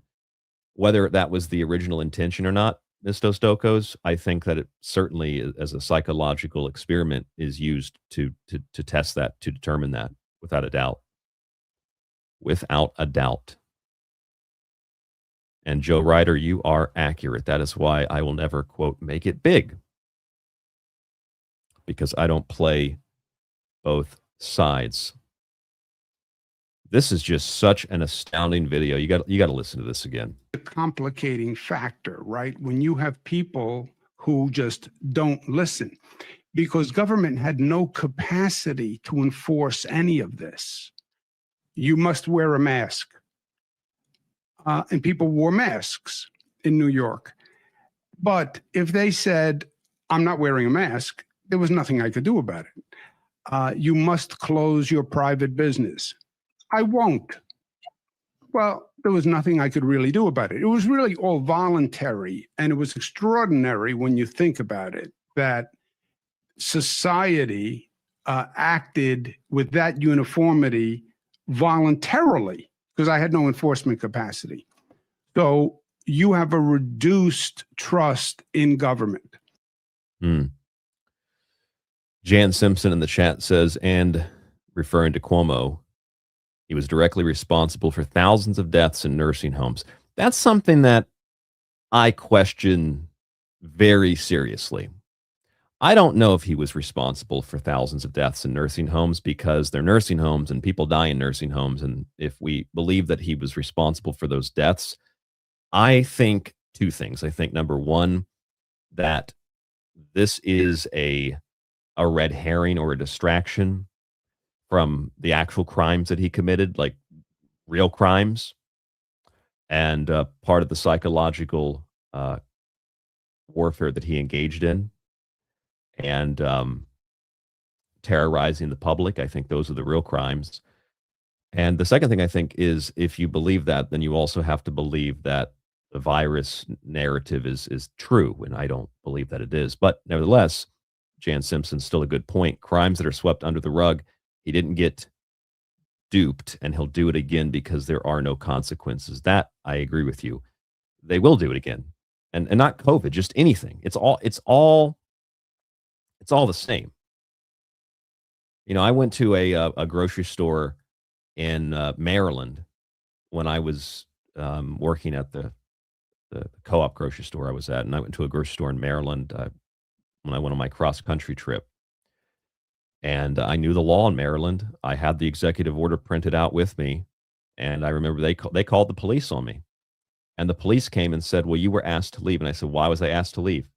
Whether that was the original intention or not, Mistos Dokos, I think that it certainly, as a psychological experiment, is used to test that, to determine that, without a doubt. Without a doubt. And Joe Ryder, you are accurate. That is why I will never, quote, make it big. Because I don't play both sides. This is just such an astounding video. You got to listen to this again. The complicating factor, right? When you have people who just don't listen, because government had no capacity to enforce any of this. You must wear a mask. And people wore masks in New York. But if they said, I'm not wearing a mask, there was nothing I could do about it. You must close your private business. I won't. Well, there was nothing I could really do about it. It was really all voluntary. And it was extraordinary when you think about it, that society acted with that uniformity voluntarily, because I had no enforcement capacity. So you have a reduced trust in government. Jan Simpson in the chat says, and referring to Cuomo, he was directly responsible for thousands of deaths in nursing homes. That's something that I question very seriously. I don't know if he was responsible for thousands of deaths in nursing homes, because they're nursing homes and people die in nursing homes. And if we believe that he was responsible for those deaths, I think two things. I think, number one, that this is a red herring or a distraction from the actual crimes that he committed, like real crimes, and part of the psychological warfare that he engaged in, and terrorizing the public. I think those are the real crimes. And the second thing I think is, if you believe that, then you also have to believe that the virus narrative is true, and I don't believe that it is. But nevertheless, Jan Simpson's still a good point. Crimes that are swept under the rug, he didn't get duped, and he'll do it again because there are no consequences. That I agree with you. They will do it again, and not COVID, just anything. It's all the same. You know, I went to a grocery store in Maryland when I was working at the co-op grocery store I was at, and I went to a grocery store in Maryland when I went on my cross-country trip. And I knew the law in Maryland. I had the executive order printed out with me, and I remember they called the police on me. And the police came and said, well, you were asked to leave. And I said, why was I asked to leave?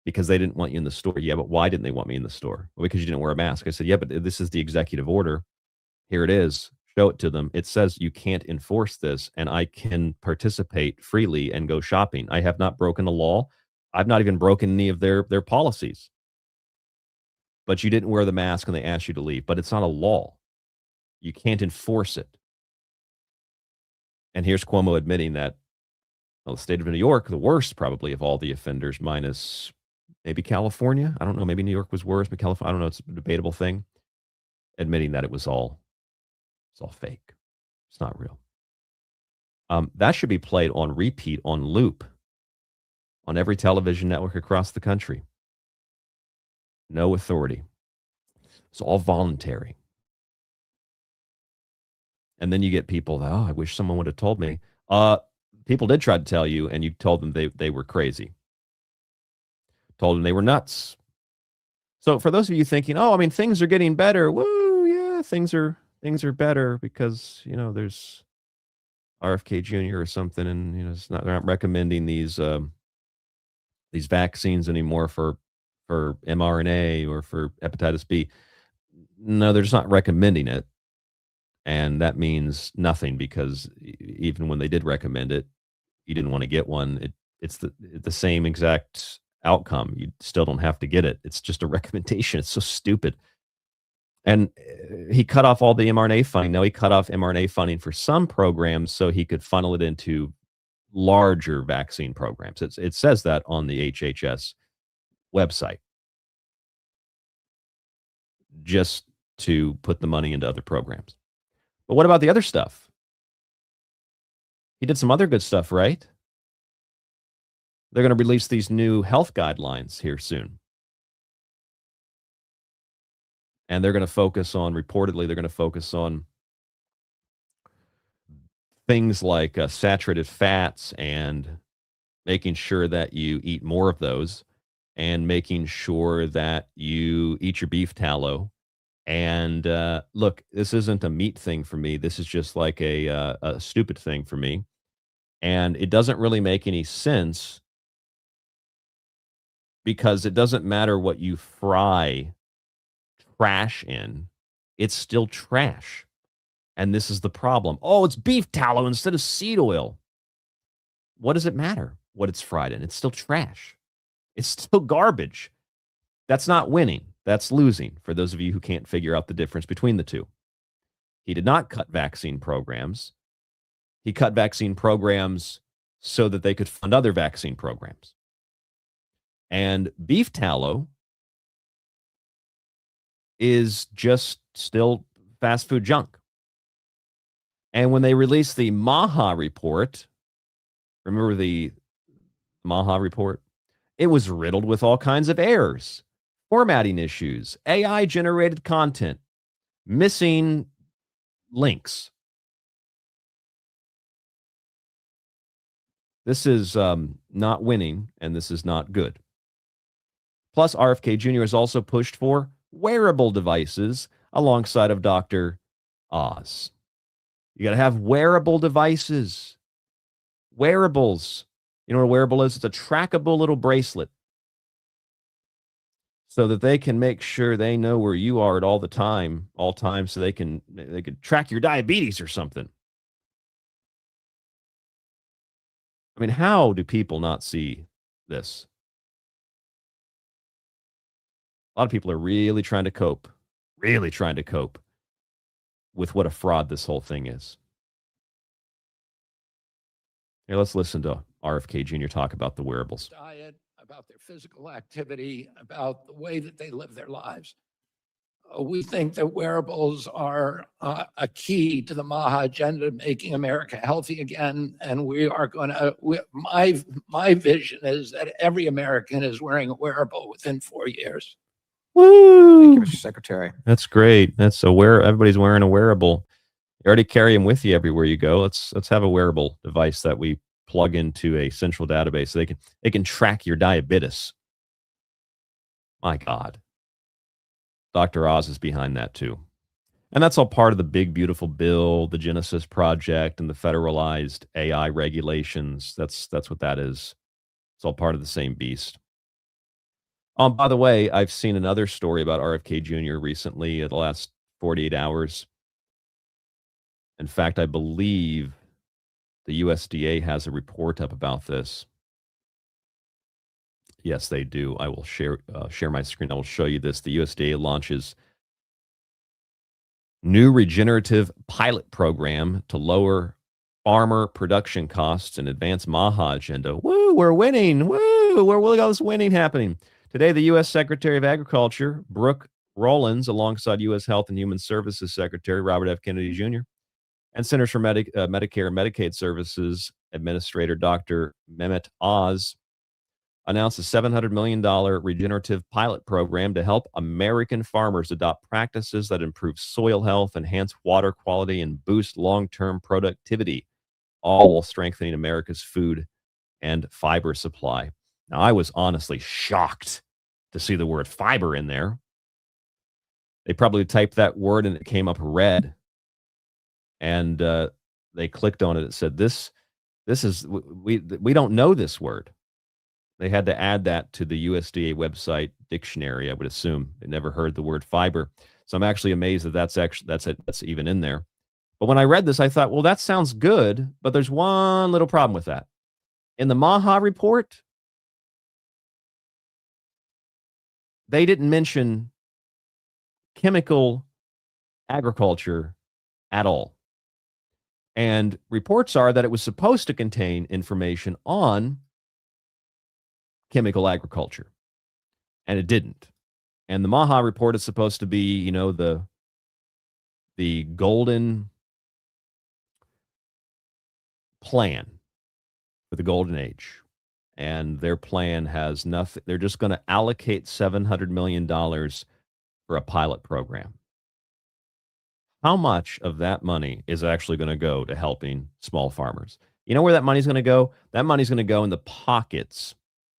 Because they didn't want you in the store. Yeah, but why didn't they want me in the store? Well, because you didn't wear a mask. I said, yeah, but this is the executive order. Here it is. Show it to them. It says you can't enforce this, and I can participate freely and go shopping. I have not broken the law. I've not even broken any of their policies. But you didn't wear the mask and they asked you to leave. But it's not a law. You can't enforce it. And here's Cuomo admitting that, well, the state of New York, the worst probably of all the offenders, minus maybe California. I don't know. Maybe New York was worse, but California, I don't know. It's a debatable thing. Admitting that it's all fake. It's not real. That should be played on repeat, on loop, on every television network across the country. No authority. It's all voluntary. And then you get people that, oh, I wish someone would have told me. People did try to tell you, and you told them they were crazy. Told them they were nuts. So for those of you thinking, oh, I mean, things are getting better. Woo, yeah, things are better because, you know, there's RFK Jr. or something, and, you know, they're not recommending these vaccines anymore for mRNA or for hepatitis B. No, they're just not recommending it. And that means nothing, because even when they did recommend it, you didn't want to get one. It's the same exact outcome. You still don't have to get it. It's just a recommendation. It's so stupid. And he cut off all the mRNA funding. No, he cut off mRNA funding for some programs so he could funnel it into larger vaccine programs. It says that on the HHS website, just to put the money into other programs. But what about the other stuff? He did some other good stuff, right? They're going to release these new health guidelines here soon. And they're going to focus on, reportedly, they're going to focus on things like saturated fats and making sure that you eat more of those, and making sure that you eat your beef tallow. And look, this isn't a meat thing for me. This is just like a stupid thing for me. And it doesn't really make any sense, because it doesn't matter what you fry trash in. It's still trash. And this is the problem. Oh, it's beef tallow instead of seed oil. What does it matter what it's fried in? It's still trash. It's still garbage. That's not winning. That's losing, for those of you who can't figure out the difference between the two. He did not cut vaccine programs. He cut vaccine programs so that they could fund other vaccine programs. And beef tallow is just still fast food junk. And when they released the Maha report, remember the Maha report? It was riddled with all kinds of errors, formatting issues, AI-generated content, missing links. This is not winning, and this is not good. Plus, RFK Jr. has also pushed for wearable devices alongside of Dr. Oz. You got to have wearable devices. Wearables. You know what a wearable is? It's a trackable little bracelet, so that they can make sure they know where you are at all times, so they can track your diabetes or something. I mean, how do people not see this? A lot of people are really trying to cope with what a fraud this whole thing is. Here, let's listen to RFK Jr. talk about the wearables. Diet, about their physical activity, about the way that they live their lives. We think that wearables are a key to the Maha agenda, making America healthy again. And we are going to, my vision is that every American is wearing a wearable within 4 years. Woo! Thank you, Mr. Secretary. That's great. Everybody's wearing a wearable. You already carry them with you everywhere you go. Let's have a wearable device that we plug into a central database so they can track your diabetes. My God. Dr. Oz is behind that too. And that's all part of the big, beautiful bill, the Genesis Project, and the federalized AI regulations. That's what that is. It's all part of the same beast. By the way, I've seen another story about RFK Jr. recently in the last 48 hours. In fact, I believe the USDA has a report up about this. Yes, they do. I will share my screen. I will show you this. The USDA launches new regenerative pilot program to lower farmer production costs and advance Maha agenda. Woo, we're winning. Woo, look at all this winning happening. Today, the U.S. Secretary of Agriculture, Brooke Rollins, alongside U.S. Health and Human Services Secretary Robert F. Kennedy Jr., and Centers for Medicare and Medicaid Services Administrator Dr. Mehmet Oz announced a $700 million regenerative pilot program to help American farmers adopt practices that improve soil health, enhance water quality, and boost long-term productivity, all while strengthening America's food and fiber supply. Now, I was honestly shocked to see the word fiber in there. They probably typed that word and it came up red. And they clicked on it. It said, this is, we don't know this word. They had to add that to the USDA website dictionary, I would assume. They never heard the word fiber. So I'm actually amazed that that's even in there. But when I read this, I thought, well, that sounds good, but there's one little problem with that. In the MAHA report, they didn't mention chemical agriculture at all. And reports are that it was supposed to contain information on chemical agriculture, and it didn't. And the MAHA report is supposed to be, you know, the golden plan for the golden age. And their plan has nothing. They're just going to allocate $700 million for a pilot program. How much of that money is actually going to go to helping small farmers? You know where that money's going to go? That money's going to go in the pockets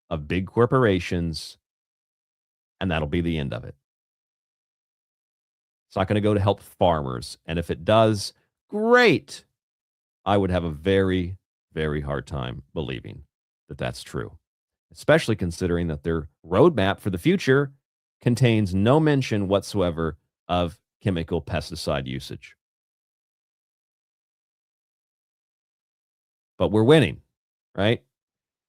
of big corporations, and that'll be the end of it. It's not going to go to help farmers. And if it does, great. I would have a very, very hard time believing that that's true, especially considering that their roadmap for the future contains no mention whatsoever of chemical pesticide usage. But we're winning, right?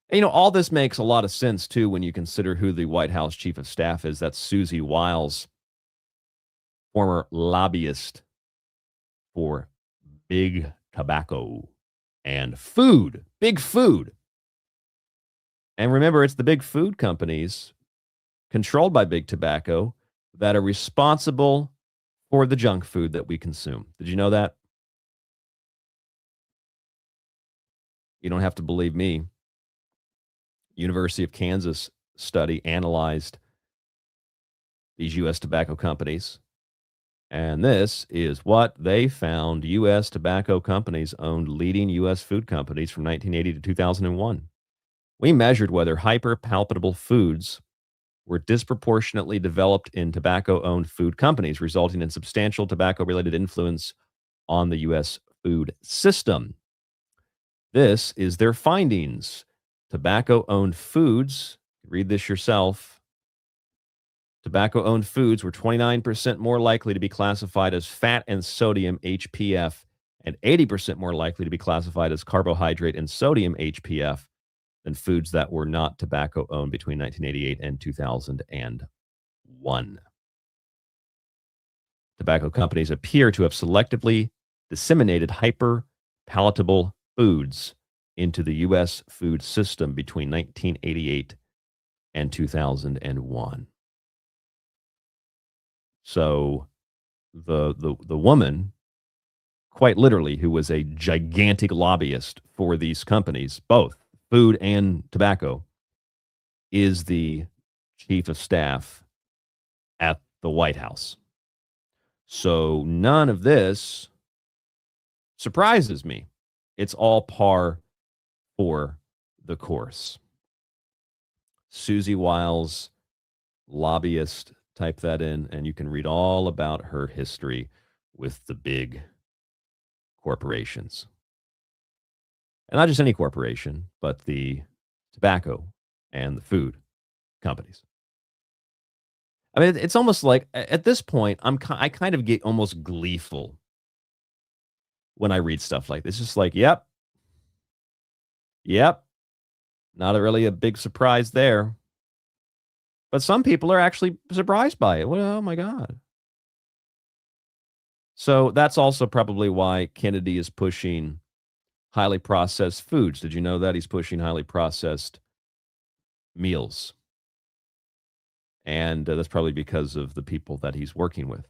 And, you know, all this makes a lot of sense, too, when you consider who the White House chief of staff is. That's Susie Wiles, former lobbyist for big tobacco and food, big food. And remember, it's the big food companies controlled by big tobacco that are responsible for the junk food that we consume. Did you know that? You don't have to believe me. University of Kansas study analyzed these U.S. tobacco companies. And this is what they found. U.S. tobacco companies owned leading U.S. food companies from 1980 to 2001. We measured whether hyper-palpable foods were disproportionately developed in tobacco-owned food companies, resulting in substantial tobacco-related influence on the U.S. food system. This is their findings. Tobacco-owned foods, read this yourself, tobacco-owned foods were 29% more likely to be classified as fat and sodium HPF and 80% more likely to be classified as carbohydrate and sodium HPF than foods that were not tobacco-owned between 1988 and 2001. Tobacco companies appear to have selectively disseminated hyper-palatable foods into the U.S. food system between 1988 and 2001. So the woman, quite literally, who was a gigantic lobbyist for these companies, both food and tobacco, is the chief of staff at the White House. So none of this surprises me. It's all par for the course. Susie Wiles, lobbyist, type that in, and you can read all about her history with the big corporations. And not just any corporation, but the tobacco and the food companies. I mean, it's almost like, at this point, I kind of get almost gleeful when I read stuff like this. It's just like, yep. Not really a big surprise there. But some people are actually surprised by it. Well, oh my God. So that's also probably why Kennedy is pushing highly processed foods. Did you know that? He's pushing highly processed meals. And that's probably because of the people that he's working with.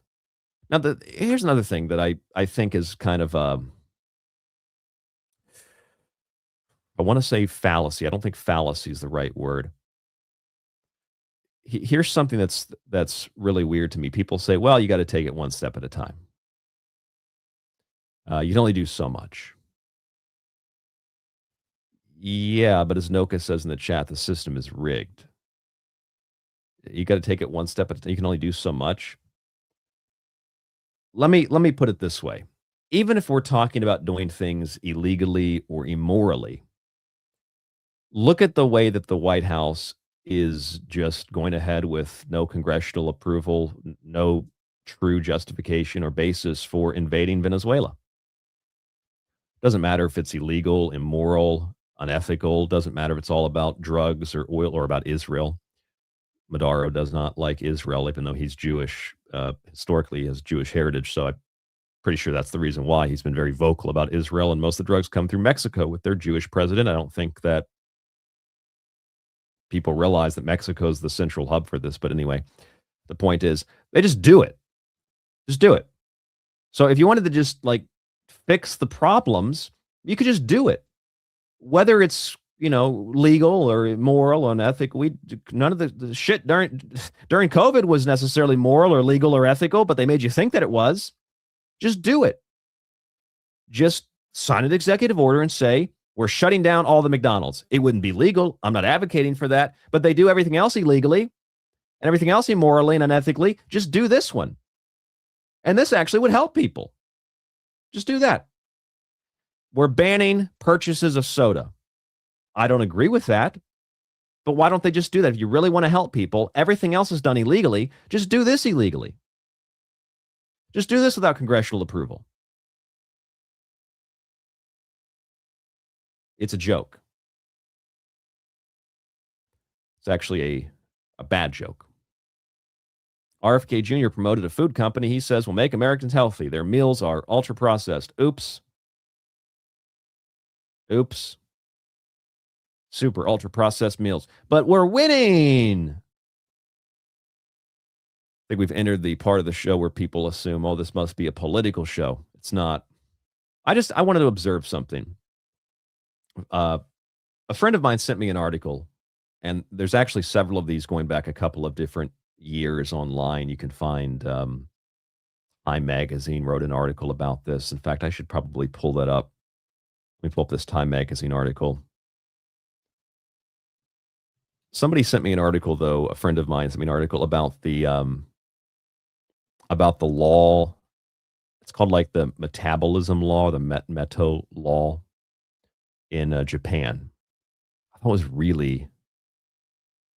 Now, here's another thing that I think is kind of, I want to say fallacy. I don't think fallacy is the right word. here's something that's really weird to me. People say, well, you got to take it one step at a time. You can only do so much. Yeah, but as Noka says in the chat, the system is rigged. You got to take it one step at a time. You can only do so much. Let me put it this way. Even if we're talking about doing things illegally or immorally, look at the way that the White House is just going ahead with no congressional approval, no true justification or basis for invading Venezuela. Doesn't matter if it's illegal, immoral, unethical. Doesn't matter if it's all about drugs or oil or about Israel. Maduro does not like Israel, even though he's Jewish. Historically, he has Jewish heritage. So I'm pretty sure that's the reason why he's been very vocal about Israel. And most of the drugs come through Mexico with their Jewish president. I don't think that people realize that Mexico is the central hub for this. But anyway, the point is they just do it. Just do it. So if you wanted to just like fix the problems, you could just do it. Whether it's, legal or immoral or unethical, none of the shit during COVID was necessarily moral or legal or ethical, but they made you think that it was. Just do it. Just sign an executive order and say, we're shutting down all the McDonald's. It wouldn't be legal. I'm not advocating for that, but they do everything else illegally and everything else immorally and unethically. Just do this one. And this actually would help people. Just do that. We're banning purchases of soda. I don't agree with that, but why don't they just do that? If you really want to help people, everything else is done illegally. Just do this illegally. Just do this without congressional approval. It's a joke. It's actually a bad joke. RFK Jr. promoted a food company he says will make Americans healthy. Their meals are ultra-processed. Oops. Oops. Super ultra-processed meals. But we're winning. I think we've entered the part of the show where people assume, oh, this must be a political show. It's not. I wanted to observe something. A friend of mine sent me an article, and there's actually several of these going back a couple of different years online. You can find Time Magazine wrote an article about this. In fact, I should probably pull that up. Let me pull up this Time Magazine article. Somebody sent me an article, though. A friend of mine sent me an article about the law. It's called like the metabolism law, the Meto law in Japan. I thought it was really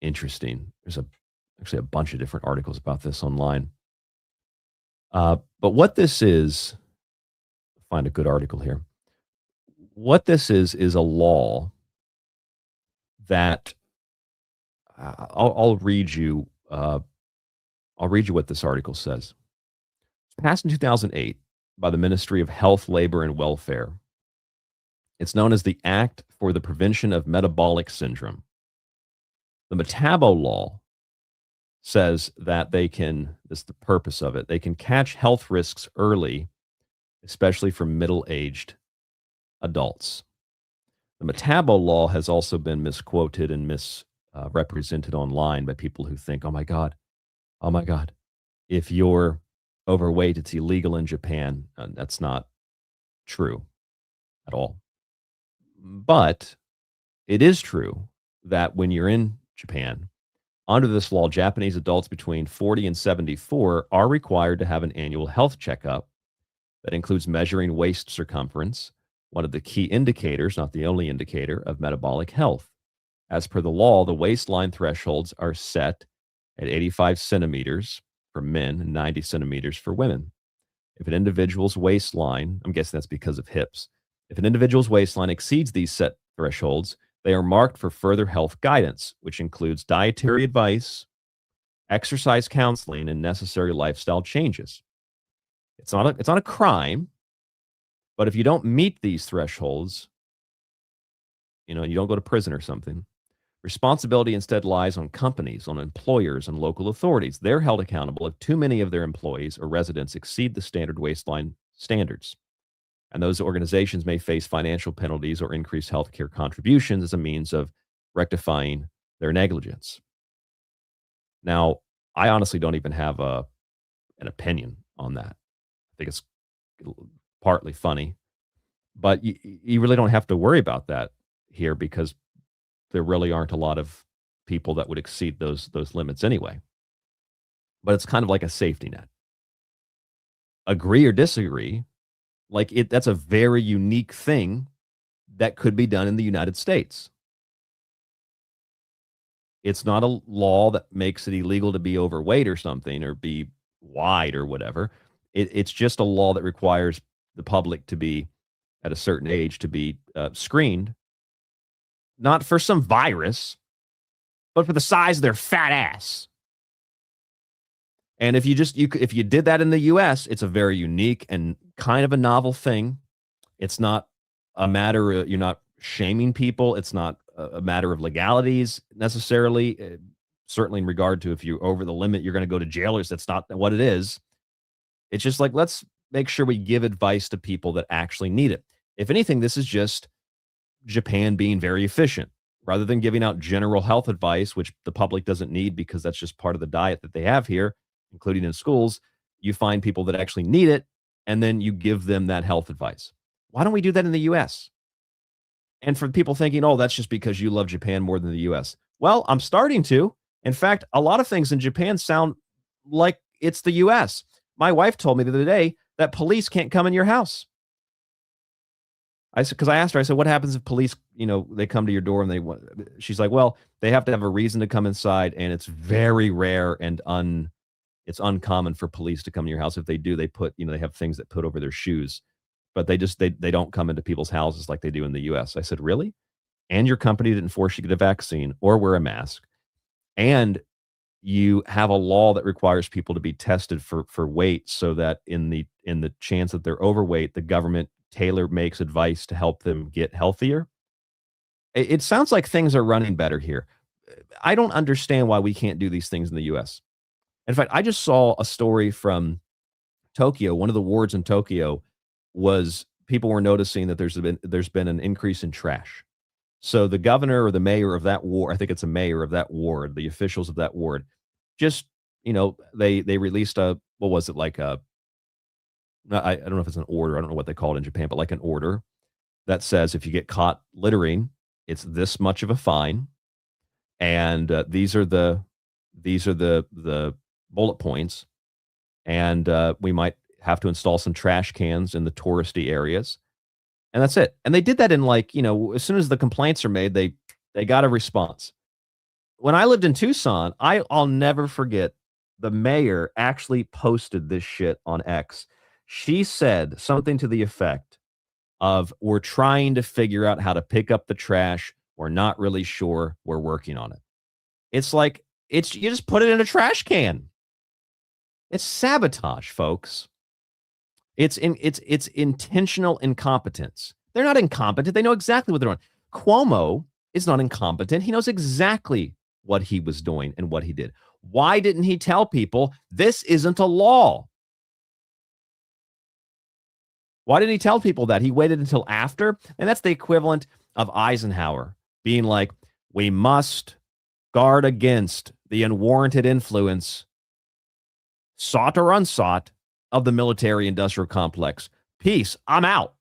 interesting. There's actually a bunch of different articles about this online. But what this is, find a good article here. What this is a law that I'll read you. I'll read you what this article says. It's passed in 2008 by the Ministry of Health, Labor, and Welfare. It's known as the Act for the Prevention of Metabolic Syndrome. The Metabo Law says that this is the purpose of it, they can catch health risks early, especially for middle-aged adults. The Metabo Law has also been misquoted and misrepresented online by people who think, oh my God, if you're overweight, it's illegal in Japan. That's not true at all. But it is true that when you're in Japan, under this law, Japanese adults between 40 and 74 are required to have an annual health checkup that includes measuring waist circumference, one of the key indicators, not the only indicator, of metabolic health. As per the law, the waistline thresholds are set at 85 centimeters for men and 90 centimeters for women. If an individual's waistline, I'm guessing that's because of hips, if an individual's waistline exceeds these set thresholds, they are marked for further health guidance, which includes dietary advice, exercise counseling, and necessary lifestyle changes. It's not a crime, but if you don't meet these thresholds, you don't go to prison or something. Responsibility instead lies on companies, on employers, and local authorities. They're held accountable if too many of their employees or residents exceed the standard waistline standards. And those organizations may face financial penalties or increased healthcare contributions as a means of rectifying their negligence. Now, I honestly don't even have an opinion on that. I think it's partly funny, but you really don't have to worry about that here because there really aren't a lot of people that would exceed those limits anyway. But it's kind of like a safety net. Agree or disagree, that's a very unique thing that could be done in the United States. It's not a law that makes it illegal to be overweight or something or be wide or whatever. It's just a law that requires the public to be at a certain age to be screened, not for some virus, but for the size of their fat ass. And if you did that in the U.S., it's a very unique and kind of a novel thing. It's not a matter of, you're not shaming people. It's not a matter of legalities necessarily. Certainly in regard to if you're over the limit, you're going to go to jail. That's not what it is. It's just like, let's make sure we give advice to people that actually need it. If anything, this is just Japan being very efficient. Rather than giving out general health advice, which the public doesn't need because that's just part of the diet that they have here, including in schools, you find people that actually need it, and then you give them that health advice. Why don't we do that in the U.S.? And for people thinking, oh, that's just because you love Japan more than the U.S. Well, I'm starting to. In fact, a lot of things in Japan sound like it's the U.S. My wife told me the other day that police can't come in your house. Because I asked her, I said, what happens if police, they come to your door and she's like, well, they have to have a reason to come inside, and it's very rare and it's uncommon for police to come to your house. If they do, they put, they have things that put over their shoes, but they don't come into people's houses like they do in the US. I said, really? And your company didn't force you to get a vaccine or wear a mask. And you have a law that requires people to be tested for weight so that in the chance that they're overweight, the government makes advice to help them get healthier. It sounds like things are running better here. I don't understand why we can't do these things in the US. In fact, I just saw a story from Tokyo. One of the wards in Tokyo was people were noticing that there's been an increase in trash. So the governor or the mayor of that ward, I think it's a mayor of that ward, the officials of that ward, just, they released I don't know if it's an order. I don't know what they call it in Japan, but like an order that says if you get caught littering, it's this much of a fine. And these are the bullet points. And we might have to install some trash cans in the touristy areas. And that's it. And they did that in as soon as the complaints are made, they got a response. When I lived in Tucson, I'll never forget, the mayor actually posted this shit on X. She said something to the effect of, we're trying to figure out how to pick up the trash. We're not really sure. We're working on it. It's like, you just put it in a trash can. It's sabotage, folks. It's intentional incompetence. They're not incompetent. They know exactly what they're doing. Cuomo is not incompetent. He knows exactly what he was doing and what he did. Why didn't he tell people this isn't a law? Why didn't he tell people that? He waited until after. And that's the equivalent of Eisenhower being like, we must guard against the unwarranted influence, sought or unsought, of the military-industrial complex. Peace. I'm out.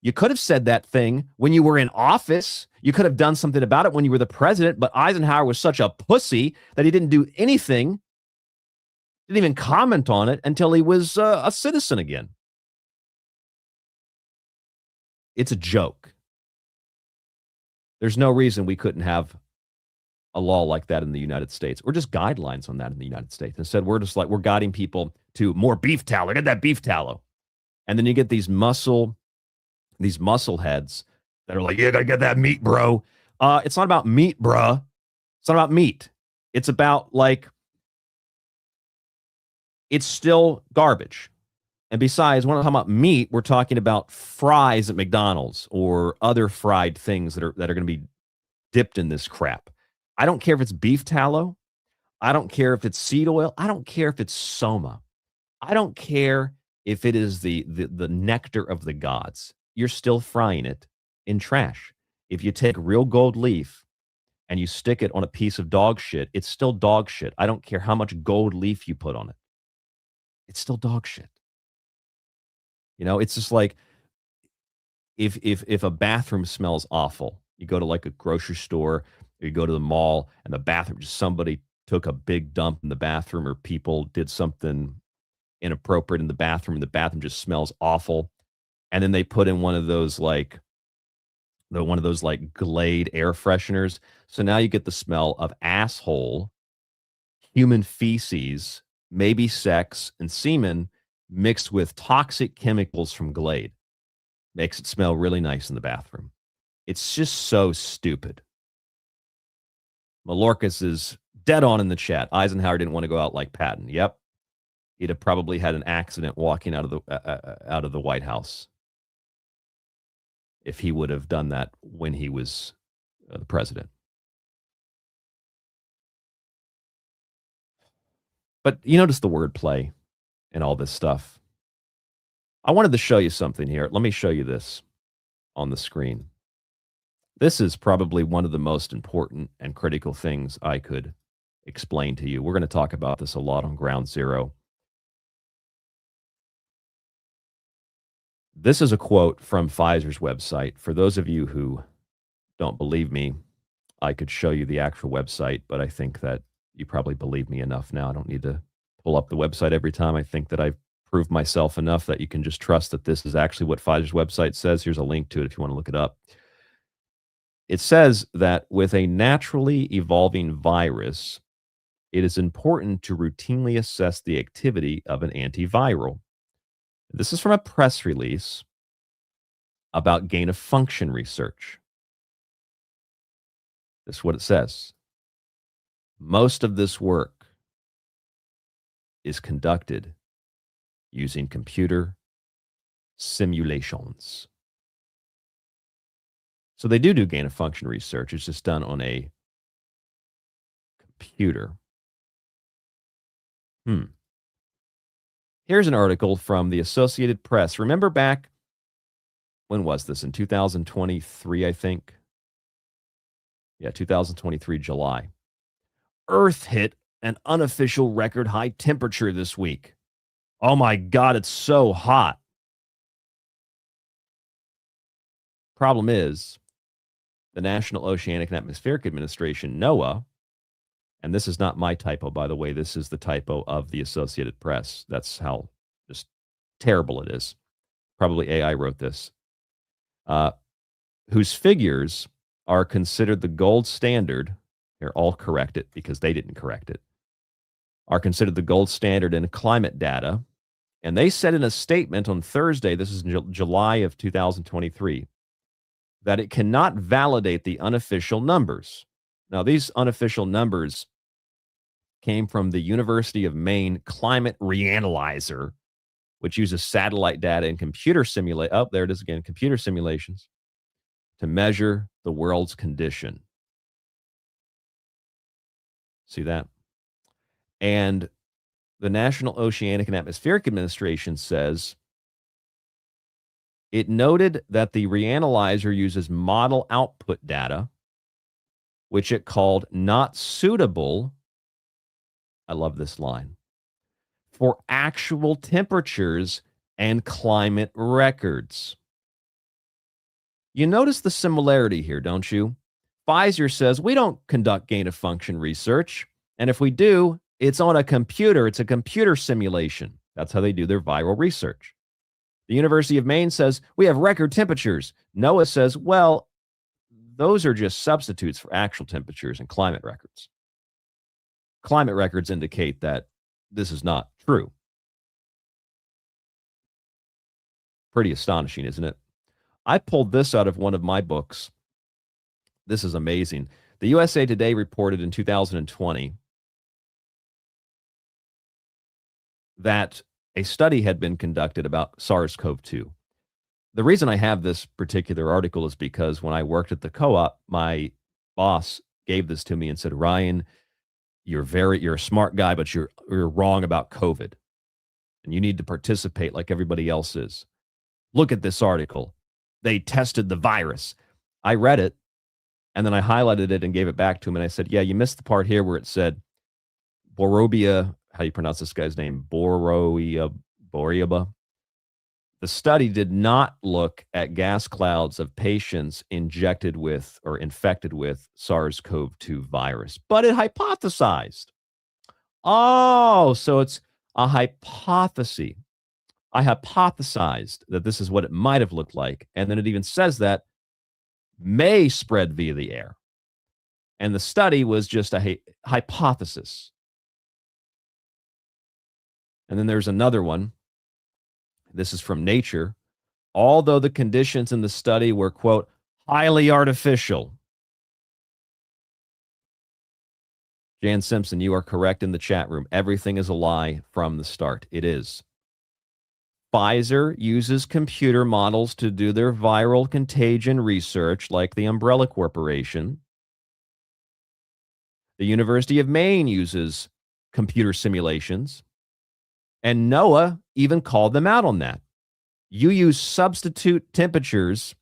You could have said that thing when you were in office. You could have done something about it when you were the president, but Eisenhower was such a pussy that he didn't do anything, didn't even comment on it until he was a citizen again. It's a joke. There's no reason we couldn't have a law like that in the United States, or just guidelines on that in the United States. Instead, we're guiding people to more beef tallow. Get that beef tallow. And then you get these muscle heads that are like, yeah, gotta get that meat, bro. It's not about meat, bruh. It's not about meat. It's about it's still garbage. And besides, when we're talking about meat, we're talking about fries at McDonald's or other fried things that are going to be dipped in this crap. I don't care if it's beef tallow. I don't care if it's seed oil. I don't care if it's soma. I don't care if it is the nectar of the gods. You're still frying it in trash. If you take real gold leaf and you stick it on a piece of dog shit, it's still dog shit. I don't care how much gold leaf you put on it. It's still dog shit. It's just like if a bathroom smells awful, you go to like a grocery store or you go to the mall and the bathroom, just somebody took a big dump in the bathroom or people did something inappropriate in the bathroom and the bathroom just smells awful. And then they put in one of those like Glade air fresheners. So now you get the smell of asshole, human feces, maybe sex and semen mixed with toxic chemicals from Glade. Makes it smell really nice in the bathroom. It's just so stupid. Malorcas is dead on in the chat. Eisenhower didn't want to go out like Patton. Yep. He'd have probably had an accident walking out of the White House if he would have done that when he was the president. But you notice the wordplay and all this stuff. I wanted to show you something here. Let me show you this on the screen. This is probably one of the most important and critical things I could explain to you. We're going to talk about this a lot on Ground Zero. This is a quote from Pfizer's website. For those of you who don't believe me, I could show you the actual website, but I think that you probably believe me enough now. I don't need to pull up the website every time. I think that I've proved myself enough that you can just trust that this is actually what Pfizer's website says. Here's a link to it if you want to look it up. It says that with a naturally evolving virus, it is important to routinely assess the activity of an antiviral. This is from a press release about gain-of-function research. This is what it says. Most of this work is conducted using computer simulations. So they do gain-of-function research. It's just done on a computer. Here's an article from the Associated Press. Remember back, when was this? In 2023, I think. Yeah, 2023, July. Earth hit an unofficial record high temperature this week. Oh my God, it's so hot. Problem is, the National Oceanic and Atmospheric Administration, NOAA, and this is not my typo, by the way, this is the typo of the Associated Press. That's how just terrible it is. Probably AI wrote this. Whose figures are considered the gold standard. Here, I'll correct it because they didn't correct it. Are considered the gold standard in climate data. And they said in a statement on Thursday, this is July of 2023, that it cannot validate the unofficial numbers. Now, these unofficial numbers came from the University of Maine Climate Reanalyzer, which uses satellite data and computer computer simulations to measure the world's condition. See that? And the National Oceanic and Atmospheric Administration says it noted that the reanalyzer uses model output data, which it called not suitable, I love this line, for actual temperatures and climate records. You notice the similarity here, don't you? Pfizer says we don't conduct gain-of-function research, and if we do, it's on a computer. It's a computer simulation. That's how they do their viral research. The University of Maine says we have record temperatures. NOAA says, well, those are just substitutes for actual temperatures and climate records. Climate records indicate that this is not true. Pretty astonishing, isn't it? I pulled this out of one of my books. This is amazing. The USA Today reported in 2020 that a study had been conducted about SARS-CoV-2. The reason I have this particular article is because when I worked at the co-op, my boss gave this to me and said, Ryan, you're a smart guy, but you're wrong about COVID. And you need to participate like everybody else is. Look at this article. They tested the virus. I read it, And then I highlighted it and gave it back to him. And I said, yeah, you missed the part here where it said Borobia, how do you pronounce this guy's name? Boriaba. The study did not look at gas clouds of patients injected with or infected with SARS-CoV-2 virus, but it hypothesized. Oh, so it's a hypothesis. I hypothesized that this is what it might have looked like. And then it even says that may spread via the air. And the study was just a hypothesis. And then there's another one. This is from Nature. Although the conditions in the study were, quote, highly artificial. Jan Simpson, you are correct in the chat room. Everything is a lie from the start. It is. Pfizer uses computer models to do their viral contagion research, like the Umbrella Corporation. The University of Maine uses computer simulations. And NOAA even called them out on that. You use substitute temperatures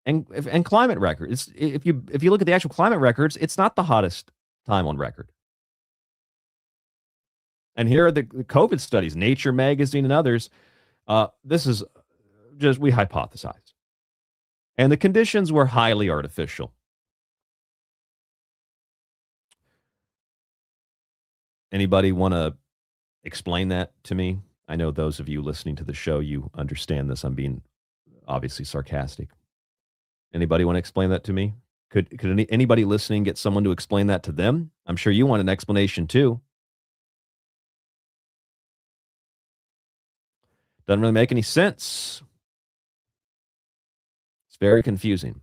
and climate records. If you look at the actual climate records, it's not the hottest time on record. And here are the COVID studies, Nature magazine and others. This is just, we hypothesized. And the conditions were highly artificial. Anybody want to explain that to me? I know those of you listening to the show, you understand this. I'm being obviously sarcastic. Anybody want to explain that to me? Could anybody listening get someone to explain that to them? I'm sure you want an explanation too. Doesn't really make any sense. It's very confusing.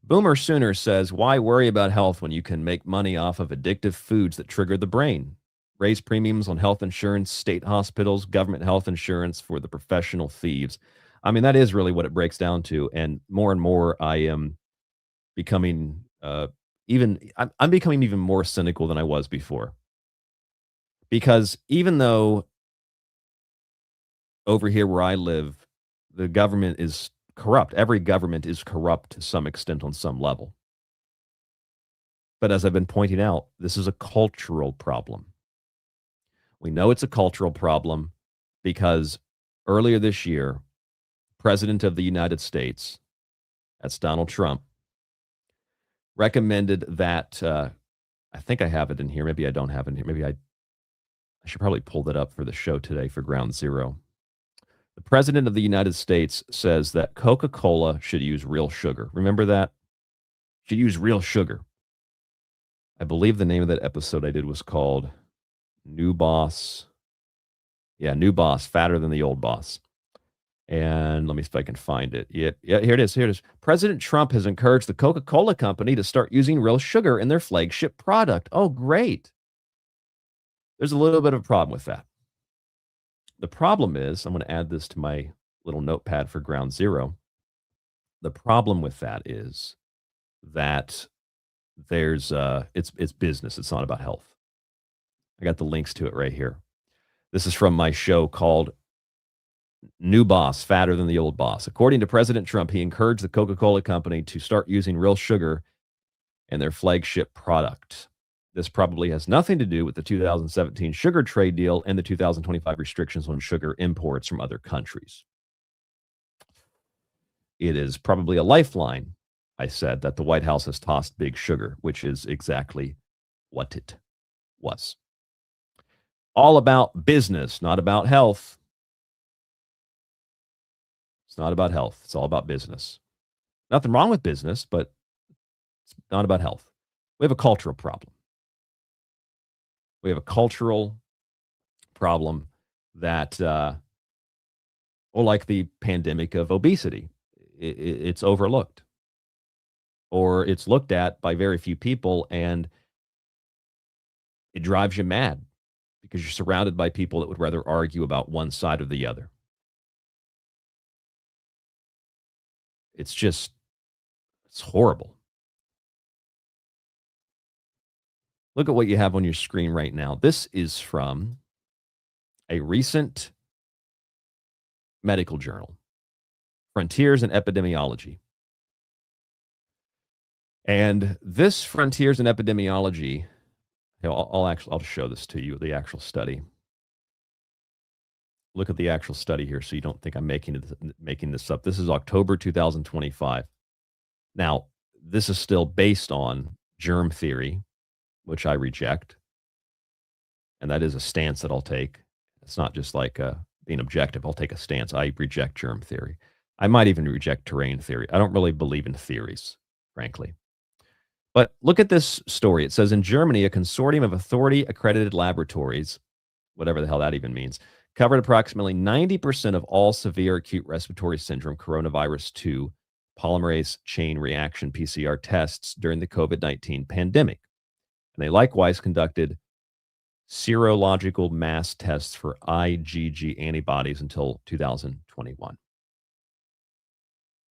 Boomer Sooner says, why worry about health when you can make money off of addictive foods that trigger the brain? Raise premiums on health insurance, state hospitals, government health insurance for the professional thieves. I mean, that is really what it breaks down to. And more, I am becoming I'm becoming even more cynical than I was before. Because even though over here where I live, the government is corrupt. Every government is corrupt to some extent on some level. But as I've been pointing out, this is a cultural problem. We know it's a cultural problem because earlier this year, President of the United States, that's Donald Trump, recommended that, I think I have it in here. Maybe I don't have it in here. Maybe I should probably pull that up for the show today for Ground Zero. The President of the United States says that Coca-Cola should use real sugar. Remember that? Should use real sugar. I believe the name of that episode I did was called New Boss. Yeah, New Boss, fatter than the old boss. And let me see if I can find it. Yeah, here it is. Here it is. President Trump has encouraged the Coca-Cola company to start using real sugar in their flagship product. Oh, great. There's a little bit of a problem with that. The problem is, I'm going to add this to my little notepad for Ground Zero. The problem with that is that there's it's business. It's not about health. I got the links to it right here. This is from my show called New Boss, Fatter Than the Old Boss. According to President Trump, he encouraged the Coca-Cola company to start using real sugar in their flagship product. This probably has nothing to do with the 2017 sugar trade deal and the 2025 restrictions on sugar imports from other countries. It is probably a lifeline, I said, that the White House has tossed big sugar, which is exactly what it was. All about business, not about health. It's not about health. It's all about business. Nothing wrong with business, but it's not about health. We have a cultural problem. We have a cultural problem that, like the pandemic of obesity, it's overlooked. Or it's looked at by very few people, and it drives you mad because you're surrounded by people that would rather argue about one side or the other. It's horrible. Look at what you have on your screen right now. This is from a recent medical journal, Frontiers in Epidemiology. And this Frontiers in Epidemiology, I'll show this to you, the actual study. Look at the actual study here so you don't think I'm making this up. This is October 2025. Now, this is still based on germ theory, which I reject. And that is a stance that I'll take. It's not just like being objective. I'll take a stance. I reject germ theory. I might even reject terrain theory. I don't really believe in theories, frankly. But look at this story. It says in Germany, a consortium of authority-accredited laboratories, whatever the hell that even means, covered approximately 90% of all severe acute respiratory syndrome coronavirus 2 polymerase chain reaction PCR tests during the COVID-19 pandemic. And they likewise conducted serological mass tests for IgG antibodies until 2021.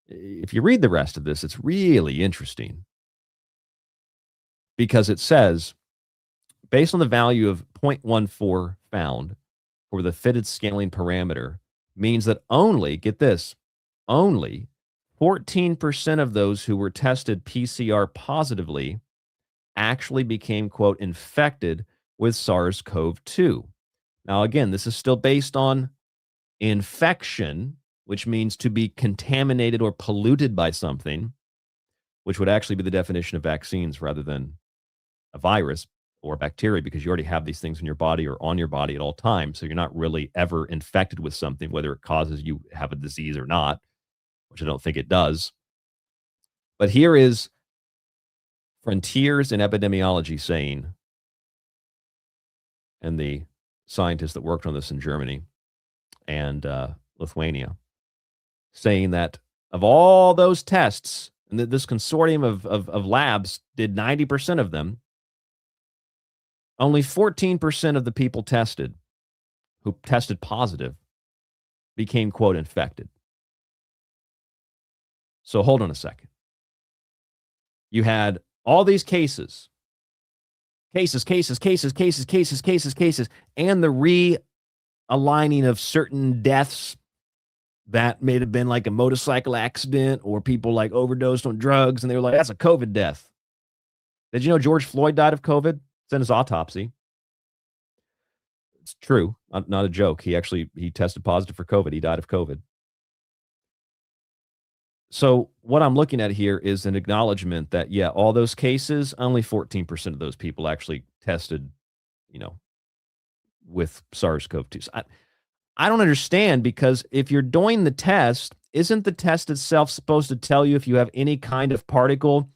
If you read the rest of this, it's really interesting because it says, based on the value of 0.14 found for the fitted scaling parameter, means that only, get this, only 14% of those who were tested PCR positively actually became, quote, infected with SARS-CoV-2. Now, again, this is still based on infection, which means to be contaminated or polluted by something, which would actually be the definition of vaccines rather than a virus or bacteria, because you already have these things in your body or on your body at all times. So you're not really ever infected with something, whether it causes you have a disease or not, which I don't think it does. But here is Frontiers in Epidemiology saying, and the scientists that worked on this in Germany and Lithuania, saying that of all those tests, and this consortium of labs did 90% of them, only 14% of the people tested who tested positive became, quote, infected. So hold on a second. You had all these cases, and the realigning of certain deaths that may have been like a motorcycle accident or people like overdosed on drugs, and they were like, that's a COVID death. Did you know George Floyd died of COVID? It's in his autopsy. It's true, not a joke. He tested positive for COVID. He died of COVID. So what I'm looking at here is an acknowledgement that, yeah, all those cases, only 14% of those people actually tested, with SARS-CoV-2. So I don't understand, because if you're doing the test, isn't the test itself supposed to tell you if you have any kind of particle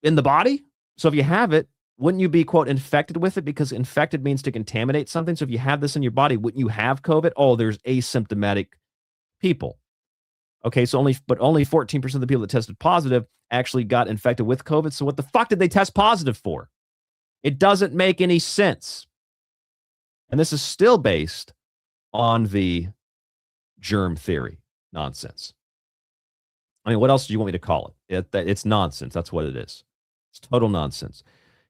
in the body? So if you have it, wouldn't you be, quote, infected with it? Because infected means to contaminate something. So if you have this in your body, wouldn't you have COVID? Oh, there's asymptomatic people. Okay, so only 14% of the people that tested positive actually got infected with COVID. So what the fuck did they test positive for? It doesn't make any sense. And this is still based on the germ theory nonsense. I mean, what else do you want me to call it? It's nonsense. That's what it is. It's total nonsense.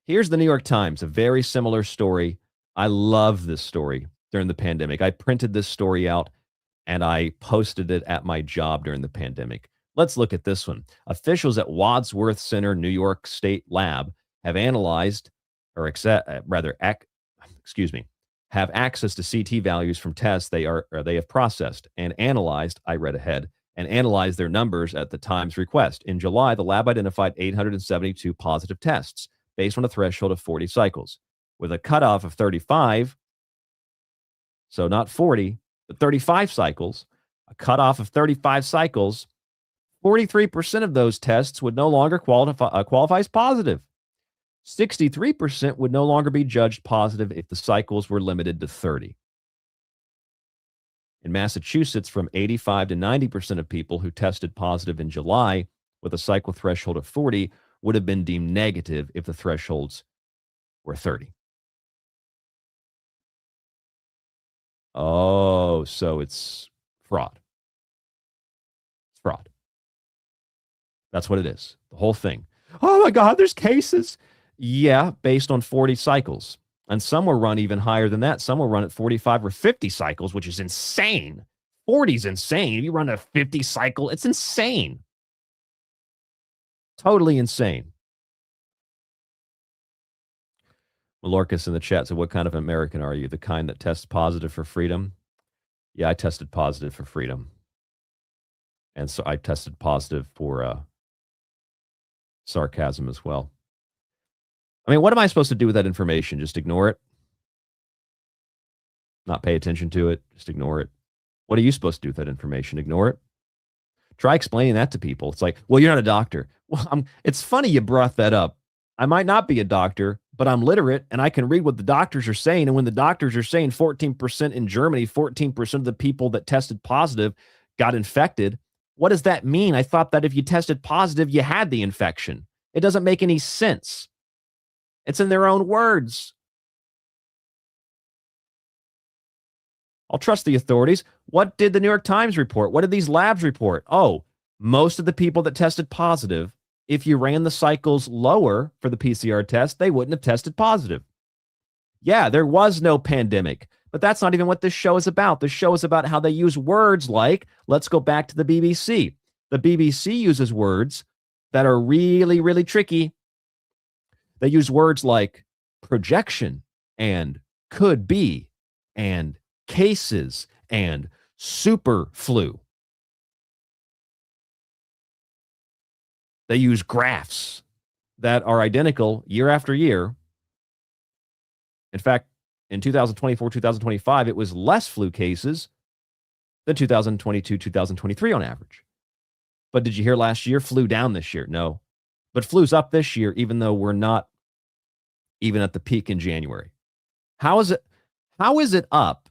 Here's the New York Times, a very similar story. I love this story during the pandemic. I printed this story out and I posted it at my job during the pandemic. Let's look at this one. Officials at Wadsworth Center, New York State Lab have analyzed, have access to CT values from tests they have processed and analyzed. I read ahead and analyzed their numbers at the Times request. In July, the lab identified 872 positive tests based on a threshold of 40 cycles, with a cutoff of 35. So not 40, but 35 cycles. A cutoff of 35 cycles. 43% of those tests would no longer qualify as positive. 63% would no longer be judged positive if the cycles were limited to 30. In Massachusetts, from 85 to 90% of people who tested positive in July with a cycle threshold of 40 would have been deemed negative if the thresholds were 30. Oh, so it's fraud. It's fraud. That's what it is. The whole thing. Oh my God, there's cases. Yeah, based on 40 cycles. And some will run even higher than that. Some will run at 45 or 50 cycles, which is insane. 40 is insane. If you run a 50 cycle, it's insane. Totally insane. Malorcas in the chat said, what kind of American are you? The kind that tests positive for freedom? Yeah, I tested positive for freedom. And so I tested positive for sarcasm as well. I mean, what am I supposed to do with that information? Just ignore it? Not pay attention to it? Just ignore it? What are you supposed to do with that information? Ignore it? Try explaining that to people. It's like, well, you're not a doctor. Well, it's funny you brought that up. I might not be a doctor, but I'm literate and I can read what the doctors are saying. And when the doctors are saying 14% in Germany, 14% of the people that tested positive got infected, what does that mean? I thought that if you tested positive, you had the infection. It doesn't make any sense. It's in their own words. I'll trust the authorities. What did the New York Times report? What did these labs report? Oh, most of the people that tested positive, if you ran the cycles lower for the PCR test, they wouldn't have tested positive. Yeah, there was no pandemic, but that's not even what this show is about. The show is about how they use words like, let's go back to the BBC. The BBC uses words that are really, really tricky. They use words like projection and could be and cases and super flu. They use graphs that are identical year after year. In fact, in 2024, 2025, it was less flu cases than 2022, 2023 on average. But did you hear last year? Flu down this year? No. But flu's up this year, even though we're not even at the peak in January. How is it up?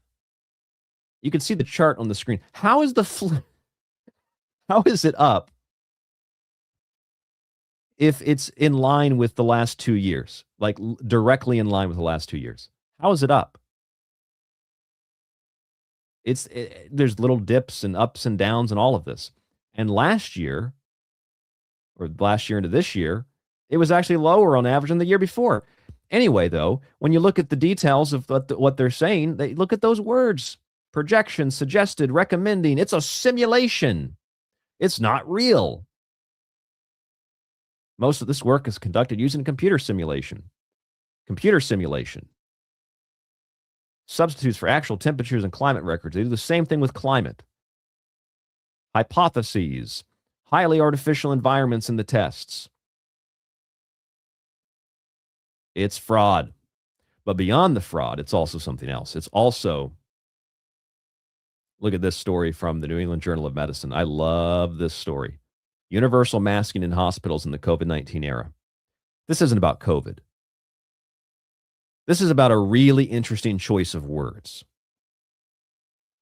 You can see the chart on the screen. How is it up if it's in line with the last 2 years, like directly in line with the last 2 years? How is it up? There's little dips and ups and downs and all of this. And last year into this year, it was actually lower on average than the year before. Anyway, though, when you look at the details of what they're saying, they look at those words. Projection, suggested, recommending. It's a simulation. It's not real. Most of this work is conducted using computer simulation. Computer simulation. Substitutes for actual temperatures and climate records. They do the same thing with climate. Hypotheses. Highly artificial environments in the tests. It's fraud. But beyond the fraud, it's also something else. It's also, look at this story from the New England Journal of Medicine. I love this story. Universal masking in hospitals in the COVID-19 era. This isn't about COVID. This is about a really interesting choice of words.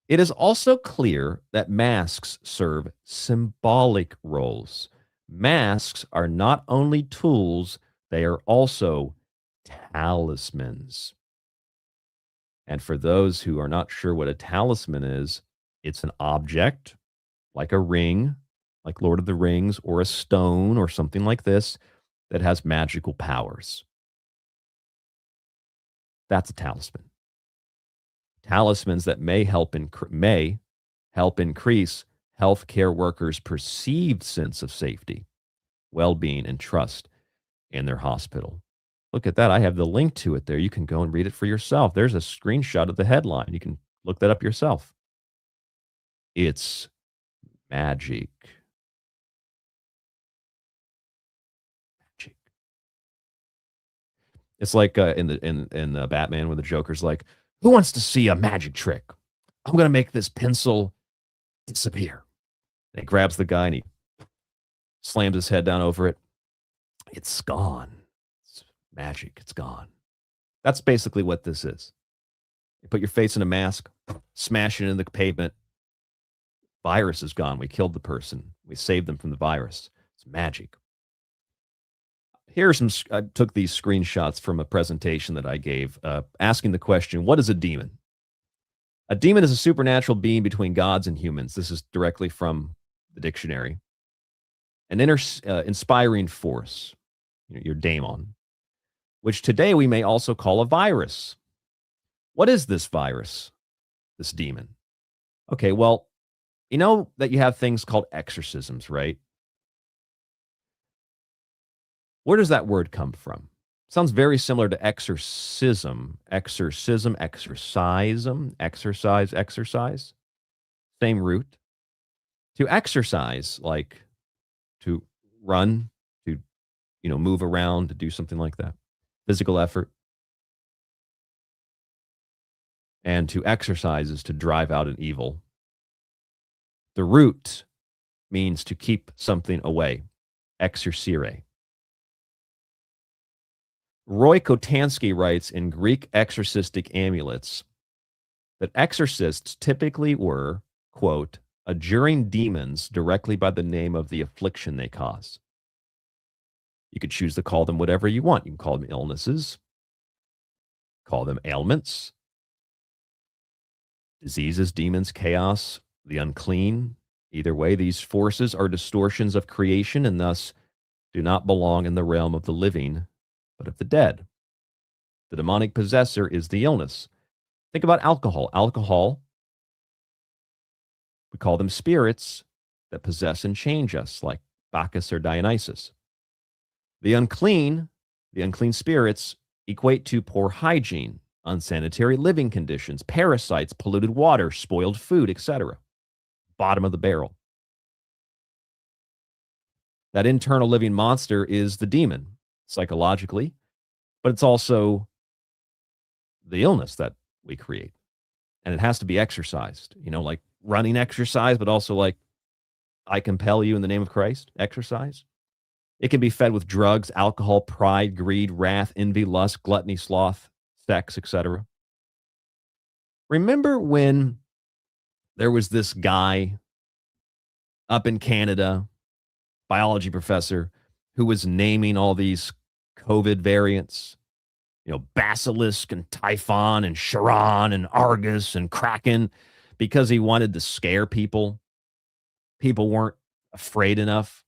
It is also clear that masks serve symbolic roles. Masks are not only tools, they are also talismans. And for those who are not sure what a talisman is, it's an object like a ring, like Lord of the Rings, or a stone or something like this that has magical powers. That's a talisman. Talismans that may help increase healthcare workers' perceived sense of safety, well-being, and trust in their hospital. Look at that. I have the link to it there. You can go and read it for yourself. There's a screenshot of the headline. You can look that up yourself. It's magic. Magic. It's like in Batman, where the Joker's like, "Who wants to see a magic trick? I'm going to make this pencil disappear." And he grabs the guy and he slams his head down over it. It's gone. It's magic. It's gone. That's basically what this is. You put your face in a mask, smash it in the pavement. Virus is gone. We killed the person. We saved them from the virus. It's magic. I took these screenshots from a presentation that I gave, asking the question, what is a demon? A demon is a supernatural being between gods and humans. This is directly from the dictionary. An inspiring force, your daemon, which today we may also call a virus. What is this virus, this demon? Okay, well, you know that you have things called exorcisms, right? Where does that word come from? Sounds very similar to exorcism. Exorcism, exercise. Same root. To exercise, like to run, to, move around, to do something like that. Physical effort. And to exercise is to drive out an evil. The root means to keep something away. Exorcere. Roy Kotansky writes in Greek exorcistic amulets that exorcists typically were, quote, adjuring demons directly by the name of the affliction they cause. You could choose to call them whatever you want. You can call them illnesses, call them ailments, diseases, demons, chaos, the unclean. Either way, these forces are distortions of creation and thus do not belong in the realm of the living, but of the dead. The demonic possessor is the illness. Think about alcohol. Alcohol, we call them spirits that possess and change us, like Bacchus or Dionysus. The unclean spirits equate to poor hygiene, unsanitary living conditions, parasites, polluted water, spoiled food, etc. Bottom of the barrel. That internal living monster is the demon, psychologically, but it's also the illness that we create. And it has to be exercised, like running exercise, but also like, I compel you in the name of Christ, exercise. It can be fed with drugs, alcohol, pride, greed, wrath, envy, lust, gluttony, sloth, sex, etc. Remember when there was this guy up in Canada, biology professor, who was naming all these COVID variants, Basilisk and Typhon and Charon and Argus and Kraken, because he wanted to scare people. People weren't afraid enough.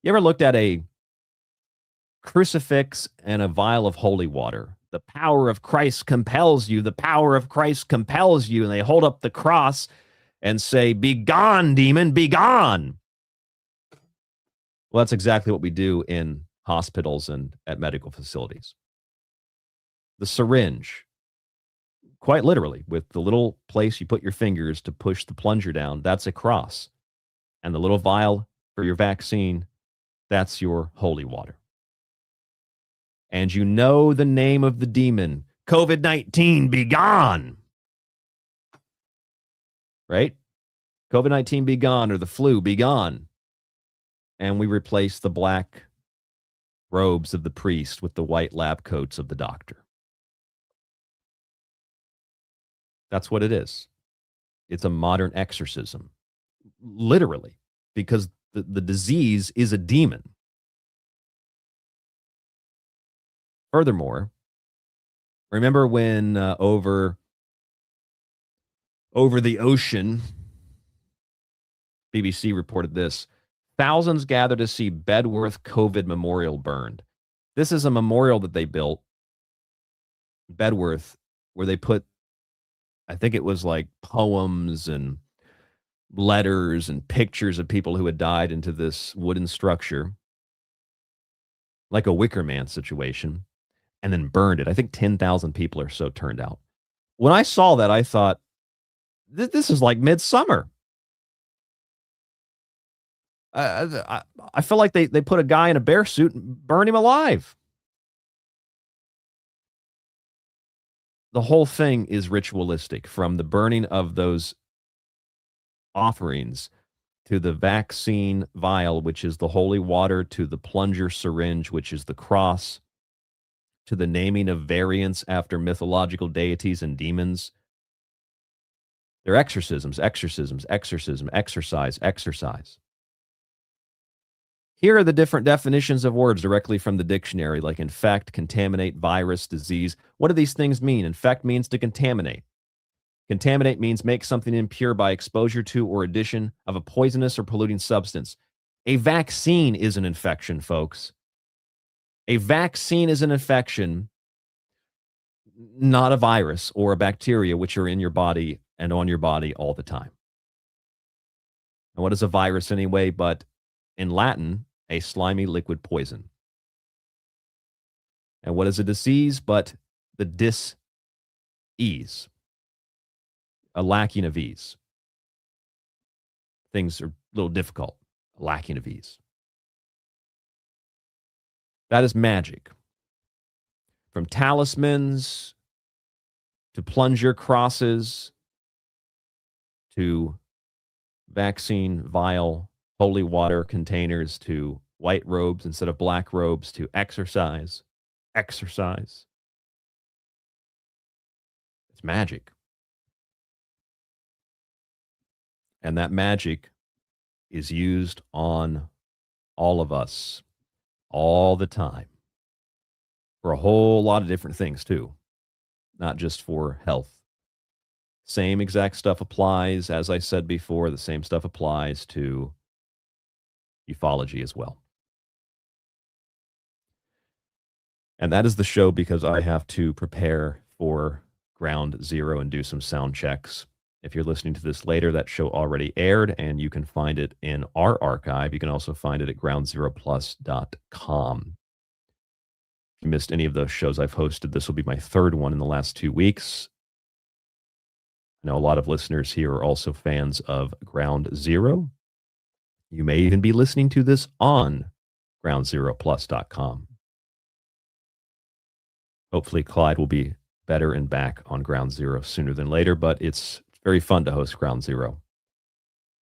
You ever looked at a crucifix and a vial of holy water? The power of Christ compels you. The power of Christ compels you. And they hold up the cross and say, "Be gone, demon, be gone." Well, that's exactly what we do in hospitals and at medical facilities. The syringe, quite literally, with the little place you put your fingers to push the plunger down, that's a cross. And the little vial for your vaccine, that's your holy water. And you know the name of the demon, COVID-19, be gone. Right? COVID-19, be gone, or the flu, be gone. And we replace the black robes of the priest with the white lab coats of the doctor. That's what it is. It's a modern exorcism, literally, because the disease is a demon. Furthermore, remember when over the ocean, BBC reported this, thousands gathered to see Bedworth COVID memorial burned. This is a memorial that they built, Bedworth, where they put, I think it was like poems and letters and pictures of people who had died into this wooden structure, like a Wicker Man situation, and then burned it. I think 10,000 people or so turned out. When I saw that, I thought, this is like Midsummer. I feel like they put a guy in a bear suit and burned him alive. The whole thing is ritualistic, from the burning of those offerings to the vaccine vial, which is the holy water, to the plunger syringe, which is the cross, to the naming of variants after mythological deities and demons. They're exorcism, exercise. Here are the different definitions of words directly from the dictionary, like infect, contaminate, virus, disease. What do these things mean? Infect means to contaminate. Contaminate means make something impure by exposure to or addition of a poisonous or polluting substance. A vaccine is an infection, folks. A vaccine is an infection, not a virus or a bacteria, which are in your body and on your body all the time. And what is a virus anyway? But in Latin, a slimy liquid poison. And what is a disease but the dis-ease, a lacking of ease? Things are a little difficult, a lacking of ease. That is magic. From talismans to plunger crosses to vaccine vial, holy water containers to white robes instead of black robes to exercise. It's magic. And that magic is used on all of us all the time for a whole lot of different things too, not just for health. Same exact stuff applies, as I said before, the same stuff applies to ufology as well. And that is the show because I have to prepare for Ground Zero and do some sound checks. If you're listening to this later, that show already aired, and you can find it in our archive. You can also find it at groundzeroplus.com. If you missed any of those shows I've hosted, this will be my third one in the last 2 weeks. I know a lot of listeners here are also fans of Ground Zero. You may even be listening to this on groundzeroplus.com. Hopefully Clyde will be better and back on Ground Zero sooner than later, but it's very fun to host Ground Zero.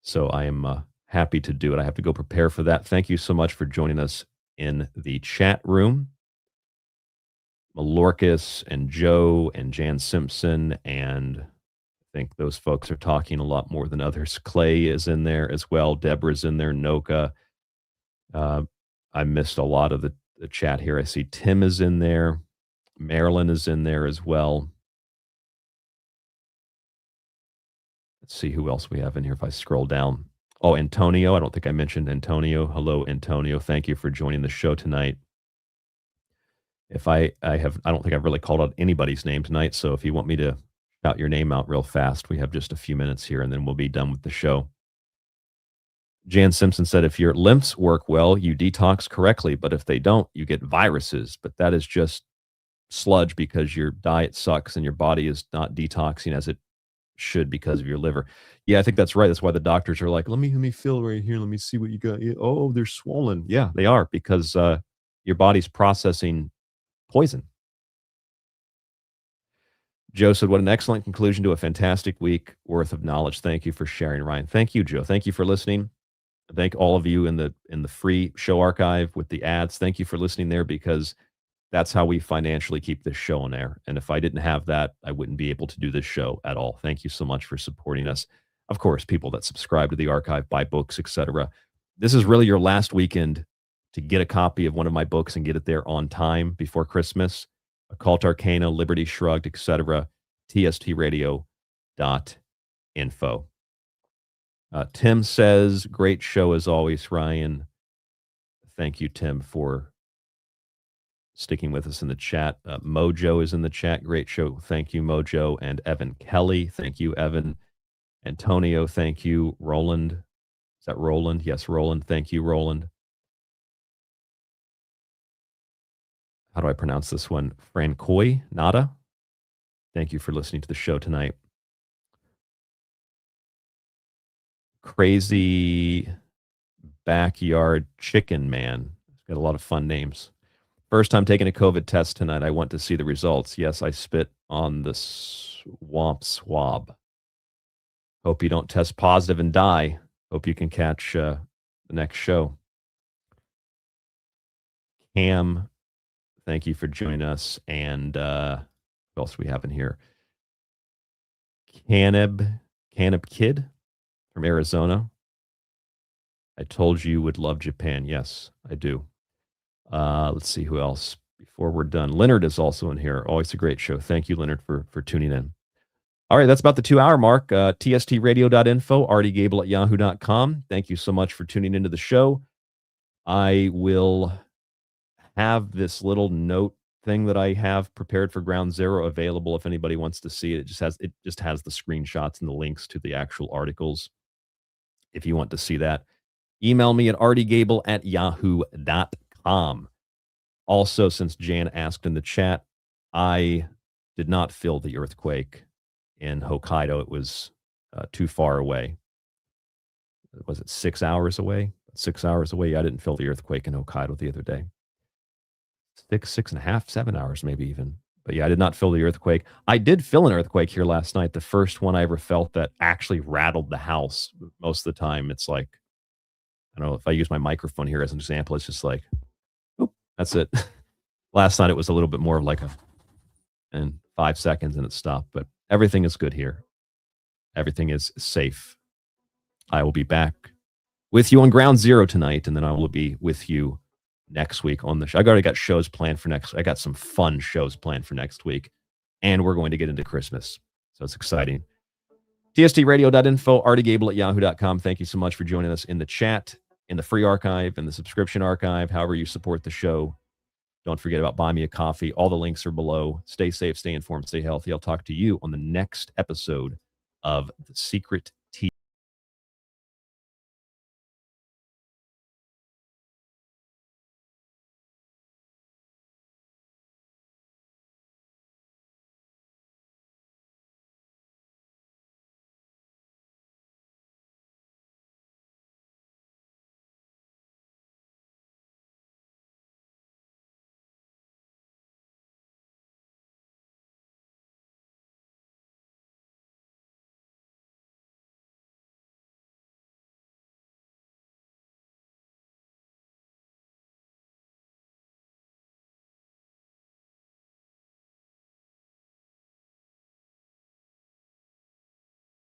So I am happy to do it. I have to go prepare for that. Thank you so much for joining us in the chat room. Malorcas and Joe and Jan Simpson, and I think those folks are talking a lot more than others. Clay is in there as well. Deborah's in there. Noka. I missed a lot of the chat here. I see Tim is in there. Marilyn is in there as well. Let's see who else we have in here if I scroll down. Oh, Antonio. I don't think I mentioned Antonio. Hello, Antonio. Thank you for joining the show tonight. If I don't think I've really called out anybody's name tonight. So if you want me to shout your name out real fast, we have just a few minutes here and then we'll be done with the show. Jan Simpson said, if your lymphs work well, you detox correctly. But if they don't, you get viruses. But that is just sludge because your diet sucks and your body is not detoxing as it should because of your liver. Yeah, I think that's right. That's why the doctors are like, let me feel right here. Let me see what you got. Oh, they're swollen. Yeah, they are because your body's processing poison. Joe said, what an excellent conclusion to a fantastic week worth of knowledge. Thank you for sharing, Ryan. Thank you, Joe. Thank you for listening. Thank all of you in the free show archive with the ads. Thank you for listening there because that's how we financially keep this show on air. And if I didn't have that, I wouldn't be able to do this show at all. Thank you so much for supporting us. Of course, people that subscribe to the archive, buy books, etc. This is really your last weekend to get a copy of one of my books and get it there on time before Christmas. Occult Arcana, Liberty Shrugged, etc. tstradio.info. Tim says, great show as always, Ryan. Thank you, Tim, for sticking with us in the chat. Mojo is in the chat. Great show. Thank you, Mojo. And Evan Kelly. Thank you, Evan. Antonio, thank you. Roland. Is that Roland? Yes, Roland. Thank you, Roland. How do I pronounce this one? Francois Nada. Thank you for listening to the show tonight. Crazy Backyard Chicken Man. It's got a lot of fun names. First time taking a COVID test tonight. I want to see the results. Yes, I spit on the swab. Hope you don't test positive and die. Hope you can catch the next show. Cam, thank you for joining us. And what else do we have in here? Canib Kid from Arizona. I told you would love Japan. Yes, I do. Let's see who else before we're done. Leonard is also in here. Always a great show. Thank you, Leonard, for tuning in. All right, that's about the 2 hour mark. tstradio.info, artygable@yahoo.com. Thank you so much for tuning into the show. I will have this little note thing that I have prepared for Ground Zero available if anybody wants to see it. It just has the screenshots and the links to the actual articles if you want to see that. Email me at artygable@yahoo.com. Also, since Jan asked in the chat, I did not feel the earthquake in Hokkaido. It was too far away. Was it 6 hours away? 6 hours away. I didn't feel the earthquake in Hokkaido the other day. 6.5, 7 hours maybe even. But yeah, I did not feel the earthquake. I did feel an earthquake here last night. The first one I ever felt that actually rattled the house. Most of the time, it's like, I don't know, if I use my microphone here as an example, it's just like, oop, that's it. Last night, it was a little bit more of like in 5 seconds and it stopped. But everything is good here. Everything is safe. I will be back with you on Ground Zero tonight, and then I will be with you next week on the show. I already got shows planned for next. I got some fun shows planned for next week, and we're going to get into Christmas, so it's exciting. TSTradio.info, artygable@yahoo.com. Thank you so much for joining us in the chat, in the free archive, in the subscription archive, however you support the show. Don't forget about Buy Me a Coffee. All the links are below. Stay safe, stay informed, stay healthy. I'll talk to you on the next episode of The Secret